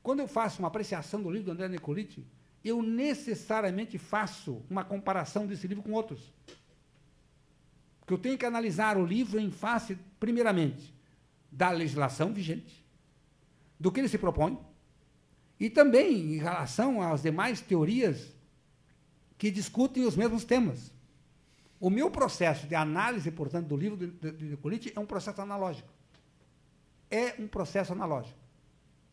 Quando eu faço uma apreciação do livro do André Nicolit, eu necessariamente faço uma comparação desse livro com outros. Porque eu tenho que analisar o livro em face, primeiramente, da legislação vigente, do que ele se propõe, e também em relação às demais teorias que discutem os mesmos temas. O meu processo de análise, portanto, do livro de Nicolit é um processo analógico. É um processo analógico.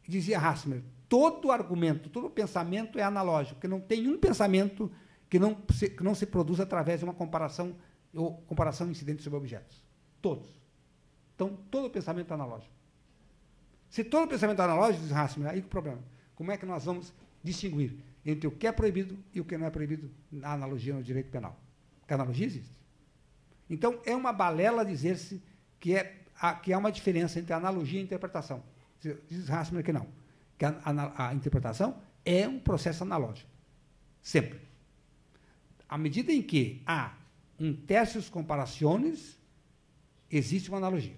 Dizia Hasselmann, todo argumento, todo pensamento é analógico, porque não tem um pensamento que não se produz através de uma comparação ou comparação incidente sobre objetos. Todos. Então, todo pensamento é analógico. Se todo pensamento é analógico, diz Hasselmann, aí que o problema. Como é que nós vamos distinguir entre o que é proibido e o que não é proibido na analogia no direito penal? Porque a analogia existe. Então, é uma balela dizer-se que há uma diferença entre analogia e interpretação. Diz Hasselmann que não. Que a interpretação é um processo analógico. Sempre. À medida em que há um tertius comparationis, existe uma analogia.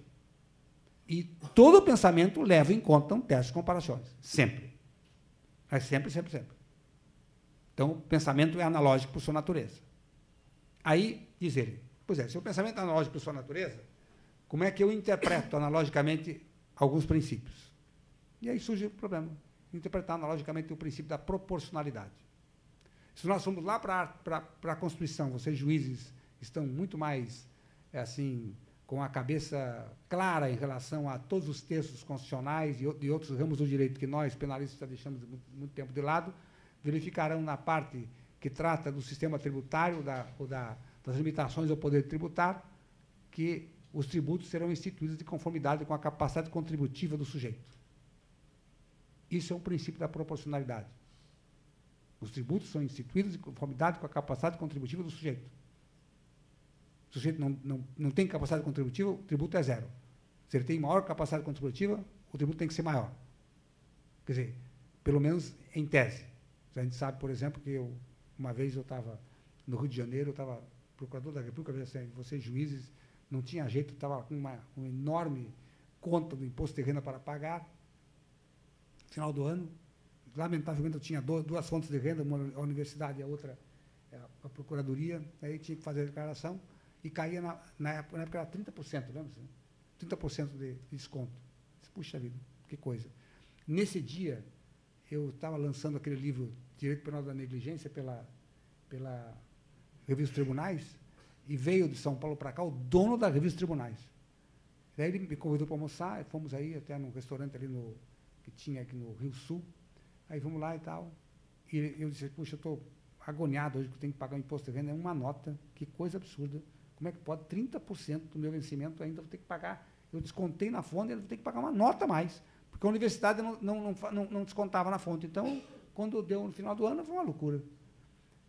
E todo pensamento leva em conta um tertius comparationis. Sempre. Mas sempre, sempre, sempre. Então, o pensamento é analógico por sua natureza. Aí, diz ele, pois é, se o pensamento é analógico por sua natureza, como é que eu interpreto analogicamente alguns princípios? E aí surge o problema, interpretar analogicamente o princípio da proporcionalidade. Se nós formos lá para a Constituição, vocês juízes estão muito mais, assim, com a cabeça clara em relação a todos os textos constitucionais e de outros ramos do direito que nós, penalistas, já deixamos muito tempo de lado, verificarão na parte que trata do sistema tributário, das limitações ao poder tributário, que os tributos serão instituídos de conformidade com a capacidade contributiva do sujeito. Isso é um princípio da proporcionalidade. Os tributos são instituídos de conformidade com a capacidade contributiva do sujeito. Se o sujeito não tem capacidade contributiva, o tributo é zero. Se ele tem maior capacidade contributiva, o tributo tem que ser maior. Quer dizer, pelo menos em tese. A gente sabe, por exemplo, que uma vez eu estava no Rio de Janeiro, eu estava procurador da República, vocês juízes, não tinha jeito, estava com uma enorme conta do imposto de renda para pagar. No final do ano, lamentavelmente, eu tinha duas fontes de renda, uma a universidade e a outra a procuradoria, aí tinha que fazer a declaração, e caía, na época era 30%, lembra? 30% de desconto. Puxa vida, que coisa. Nesse dia, eu estava lançando aquele livro Direito Penal da Negligência pela Revista Tribunais, e veio de São Paulo para cá o dono da Revista Tribunais. Daí ele me convidou para almoçar, e fomos aí até num restaurante ali que tinha aqui no Rio Sul, aí fomos lá e tal, e eu disse, puxa, eu estou agoniado hoje que eu tenho que pagar o imposto de renda, é uma nota, que coisa absurda, como é que pode 30% do meu vencimento ainda vou ter que pagar, eu descontei na fonte, eu vou ter que pagar uma nota a mais, porque a universidade não descontava na fonte, então, quando deu no final do ano, foi uma loucura.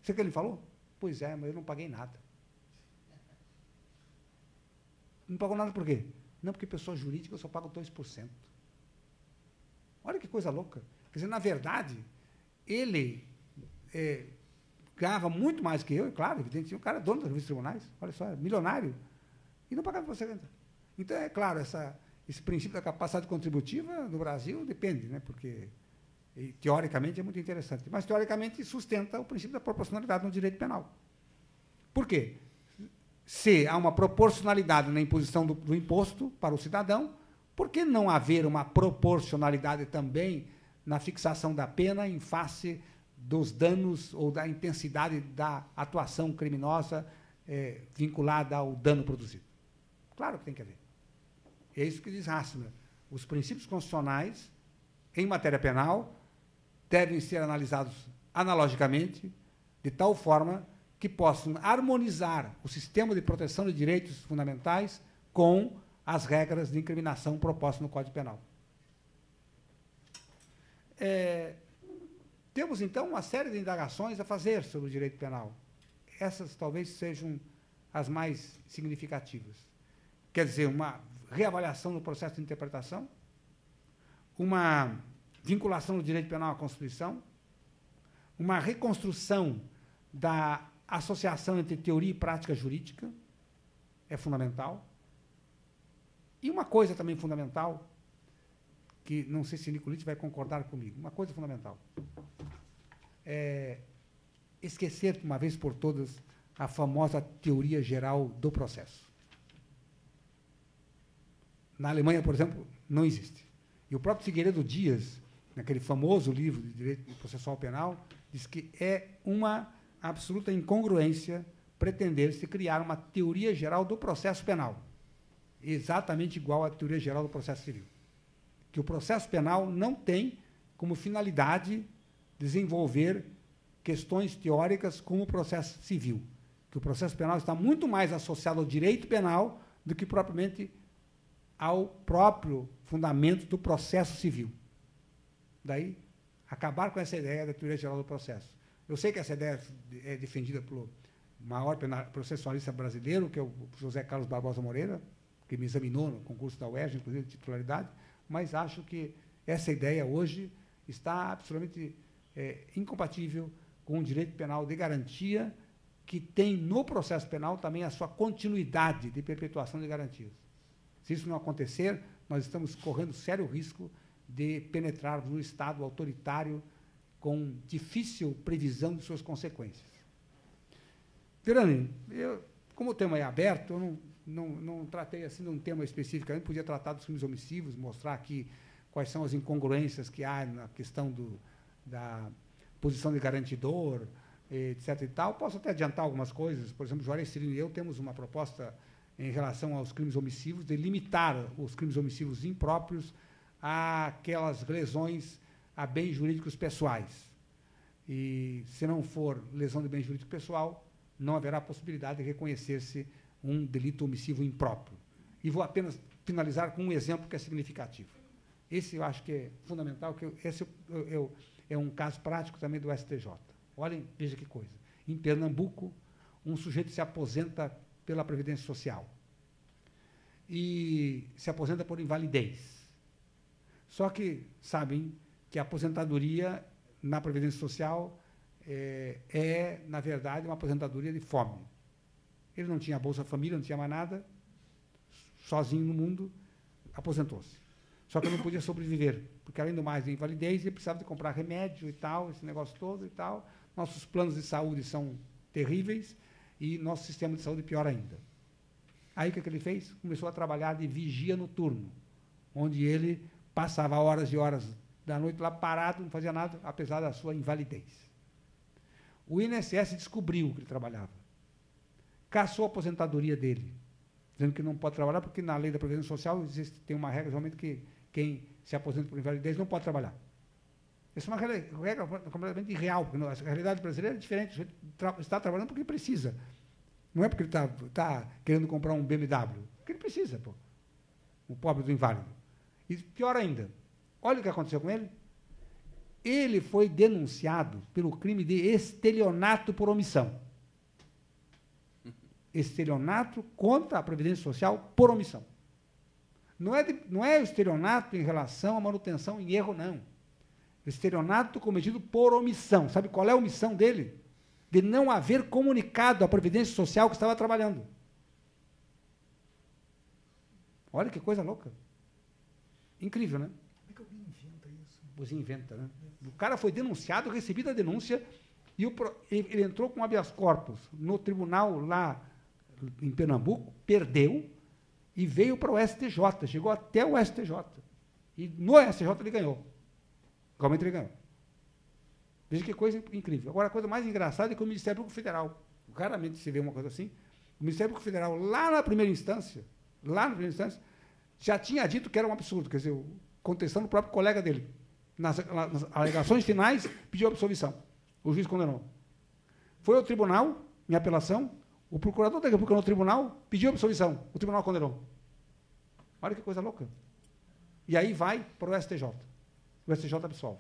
Você que ele falou? Pois é, mas eu não paguei nada. Não pagou nada por quê? Não, porque pessoa jurídica eu só pago 2%. Olha que coisa louca. Quer dizer, na verdade, ele ganhava muito mais que eu, claro, evidentemente, o cara é dono das revistas tribunais, olha só, é milionário, e não pagava imposto de renda. Então, é claro, esse princípio da capacidade contributiva no Brasil depende, né, porque, teoricamente, é muito interessante, mas, teoricamente, sustenta o princípio da proporcionalidade no direito penal. Por quê? Se há uma proporcionalidade na imposição do imposto para o cidadão, por que não haver uma proporcionalidade também na fixação da pena em face dos danos ou da intensidade da atuação criminosa vinculada ao dano produzido? Claro que tem que haver. É isso que diz Hassler. Os princípios constitucionais, em matéria penal, devem ser analisados analogicamente, de tal forma que possam harmonizar o sistema de proteção de direitos fundamentais com as regras de incriminação propostas no Código Penal. Temos, então, uma série de indagações a fazer sobre o direito penal. Essas talvez sejam as mais significativas. Quer dizer, uma reavaliação do processo de interpretação, uma vinculação do direito penal à Constituição, uma reconstrução da associação entre teoria e prática jurídica, é fundamental. E uma coisa também fundamental, que não sei se Nicolite vai concordar comigo, uma coisa fundamental, é esquecer, de uma vez por todas, a famosa teoria geral do processo. Na Alemanha, por exemplo, não existe. E o próprio Figueiredo Dias, naquele famoso livro de Direito Processual Penal, diz que é uma absoluta incongruência pretender-se criar uma teoria geral do processo penal, exatamente igual à teoria geral do processo civil. Que o processo penal não tem como finalidade desenvolver questões teóricas como o processo civil. Que o processo penal está muito mais associado ao direito penal do que propriamente ao próprio fundamento do processo civil. Daí, acabar com essa ideia da teoria geral do processo. Eu sei que essa ideia é defendida pelo maior processualista brasileiro, que é o José Carlos Barbosa Moreira, que me examinou no concurso da UERJ, inclusive de titularidade, mas acho que essa ideia hoje está absolutamente incompatível com o direito penal de garantia, que tem no processo penal também a sua continuidade de perpetuação de garantias. Se isso não acontecer, nós estamos correndo sério risco de penetrarmos no Estado autoritário, com difícil previsão de suas consequências. Verani, como o tema é aberto, eu não tratei assim de um tema especificamente, podia tratar dos crimes omissivos, mostrar aqui quais são as incongruências que há na questão da posição de garantidor, etc. e tal. Posso até adiantar algumas coisas. Por exemplo, Juarez Cirino e eu temos uma proposta em relação aos crimes omissivos, de limitar os crimes omissivos impróprios àquelas lesões a bens jurídicos pessoais. E, se não for lesão de bem jurídico pessoal, não haverá possibilidade de reconhecer-se um delito omissivo impróprio. E vou apenas finalizar com um exemplo que é significativo. Esse eu acho que é fundamental, esse é um caso prático também do STJ. Olhem, veja que coisa. Em Pernambuco, um sujeito se aposenta pela Previdência Social e se aposenta por invalidez. Só que sabem que a aposentadoria na Previdência Social na verdade, uma aposentadoria de fome. Ele não tinha Bolsa Família, não tinha mais nada, sozinho no mundo, aposentou-se. Só que não podia sobreviver, porque, além do mais, de invalidez, ele precisava de comprar remédio e tal, esse negócio todo e tal. Nossos planos de saúde são terríveis e nosso sistema de saúde pior ainda. Aí, o que ele fez? Começou a trabalhar de vigia noturno, onde ele passava horas e horas da noite lá parado, não fazia nada, apesar da sua invalidez. O INSS descobriu que ele trabalhava. Cassou a aposentadoria dele, dizendo que não pode trabalhar, porque na lei da Previdência Social tem uma regra, realmente, que quem se aposenta por invalidez não pode trabalhar. Essa é uma regra completamente irreal, porque a realidade brasileira é diferente. Ele está trabalhando porque precisa. Não é porque ele está querendo comprar um BMW, porque ele precisa, pô. O pobre do inválido. E pior ainda, olha o que aconteceu com ele. Ele foi denunciado pelo crime de estelionato por omissão. Estelionato contra a Previdência Social por omissão. Não é o estelionato em relação à manutenção em erro, não. Estelionato cometido por omissão. Sabe qual é a omissão dele? De não haver comunicado à Previdência Social que estava trabalhando. Olha que coisa louca. Incrível, né? Como é que alguém inventa isso? Você inventa, né? O cara foi denunciado, recebida a denúncia, e ele entrou com habeas corpus no tribunal lá em Pernambuco, perdeu, e veio para o STJ, chegou até o STJ. E no STJ ele ganhou. Realmente ele ganhou. Veja que coisa incrível. Agora, a coisa mais engraçada é que o Ministério Público Federal, raramente se vê uma coisa assim, o Ministério Público Federal, lá na primeira instância, já tinha dito que era um absurdo, quer dizer, contestando o próprio colega dele. Nas alegações finais, pediu absolvição. O juiz condenou. Foi ao tribunal, em apelação, o procurador da República no tribunal pediu absolvição. O tribunal condenou. Olha que coisa louca. E aí vai para o STJ. O STJ absolve.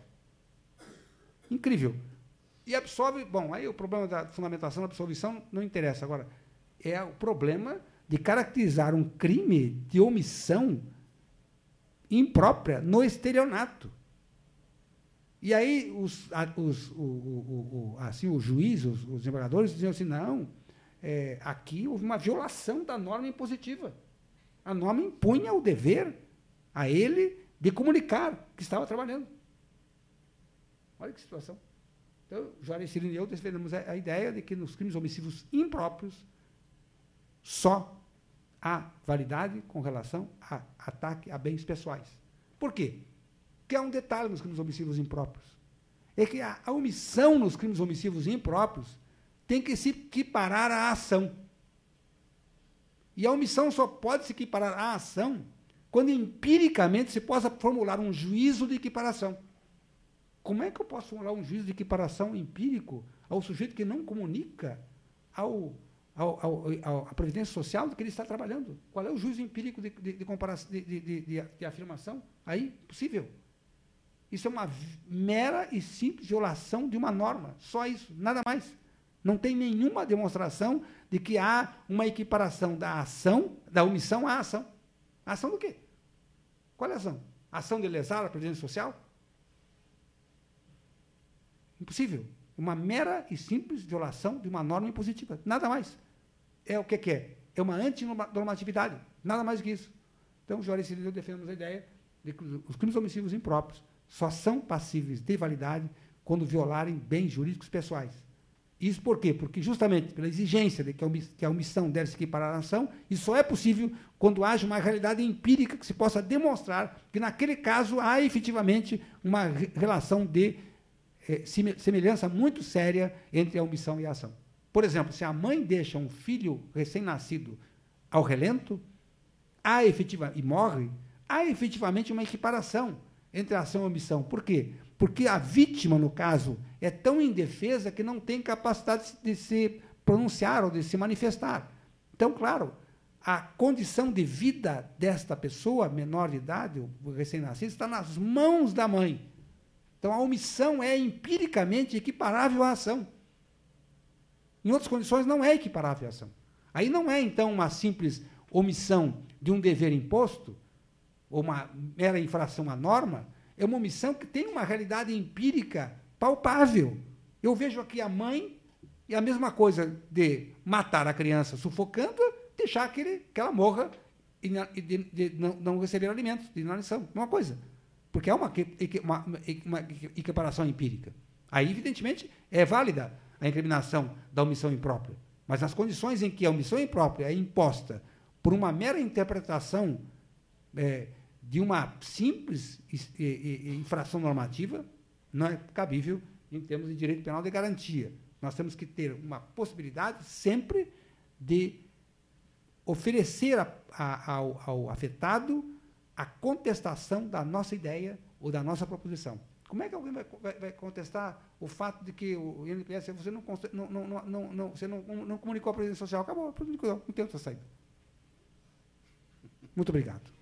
Incrível. E absolve, bom, aí o problema da fundamentação da absolvição não interessa. Agora, é o problema de caracterizar um crime de omissão imprópria no estelionato. E aí os juízes, os desembargadores diziam assim, não, aqui houve uma violação da norma impositiva. A norma impunha o dever a ele de comunicar que estava trabalhando. Olha que situação. Então, Juarez Cirino e eu defendemos a ideia de que nos crimes omissivos impróprios só há validade com relação a ataque a bens pessoais. Por quê? Porque há um detalhe nos crimes omissivos impróprios. É que a omissão nos crimes omissivos impróprios tem que se equiparar à ação. E a omissão só pode se equiparar à ação quando empiricamente se possa formular um juízo de equiparação. Como é que eu posso formular um juízo de equiparação empírico ao sujeito que não comunica à Previdência Social do que ele está trabalhando? Qual é o juízo empírico de afirmação? Aí, possível. Isso é uma mera e simples violação de uma norma. Só isso, nada mais. Não tem nenhuma demonstração de que há uma equiparação da ação, da omissão à ação. A ação do quê? Qual é a ação? A ação de lesar a Previdência Social? Impossível. Uma mera e simples violação de uma norma impositiva. Nada mais. É o que é? É uma antinormatividade. Nada mais do que isso. Então, Juarez Cirino e eu defendemos a ideia de que os crimes omissivos impróprios só são passíveis de validade quando violarem bens jurídicos pessoais. Isso por quê? Porque justamente pela exigência de que a omissão deve se equiparar à ação, isso só é possível quando haja uma realidade empírica que se possa demonstrar que, naquele caso, há efetivamente uma relação de semelhança muito séria entre a omissão e a ação. Por exemplo, se a mãe deixa um filho recém-nascido ao relento e morre, há efetivamente uma equiparação entre a ação e a omissão. Por quê? Porque a vítima, no caso, é tão indefesa que não tem capacidade de se pronunciar ou de se manifestar. Então, claro, a condição de vida desta pessoa, menor de idade, o recém-nascido, está nas mãos da mãe. Então, a omissão é empiricamente equiparável à ação. Em outras condições, não é equiparável à ação. Aí não é, então, uma simples omissão de um dever imposto, ou uma mera infração à norma, é uma omissão que tem uma realidade empírica palpável. Eu vejo aqui a mãe, e a mesma coisa de matar a criança sufocando, deixar que ela morra e de não receber alimentos, de inanição. Uma coisa. Porque é uma equiparação empírica. Aí, evidentemente, é válida a incriminação da omissão imprópria. Mas nas condições em que a omissão imprópria é imposta por uma mera interpretação de uma simples infração normativa, não é cabível em termos de direito penal de garantia. Nós temos que ter uma possibilidade sempre de oferecer ao afetado a contestação da nossa ideia ou da nossa proposição. Como é que alguém vai contestar o fato de que o INPS você não comunicou a previdência social? Acabou, não tem outra saída. Muito obrigado.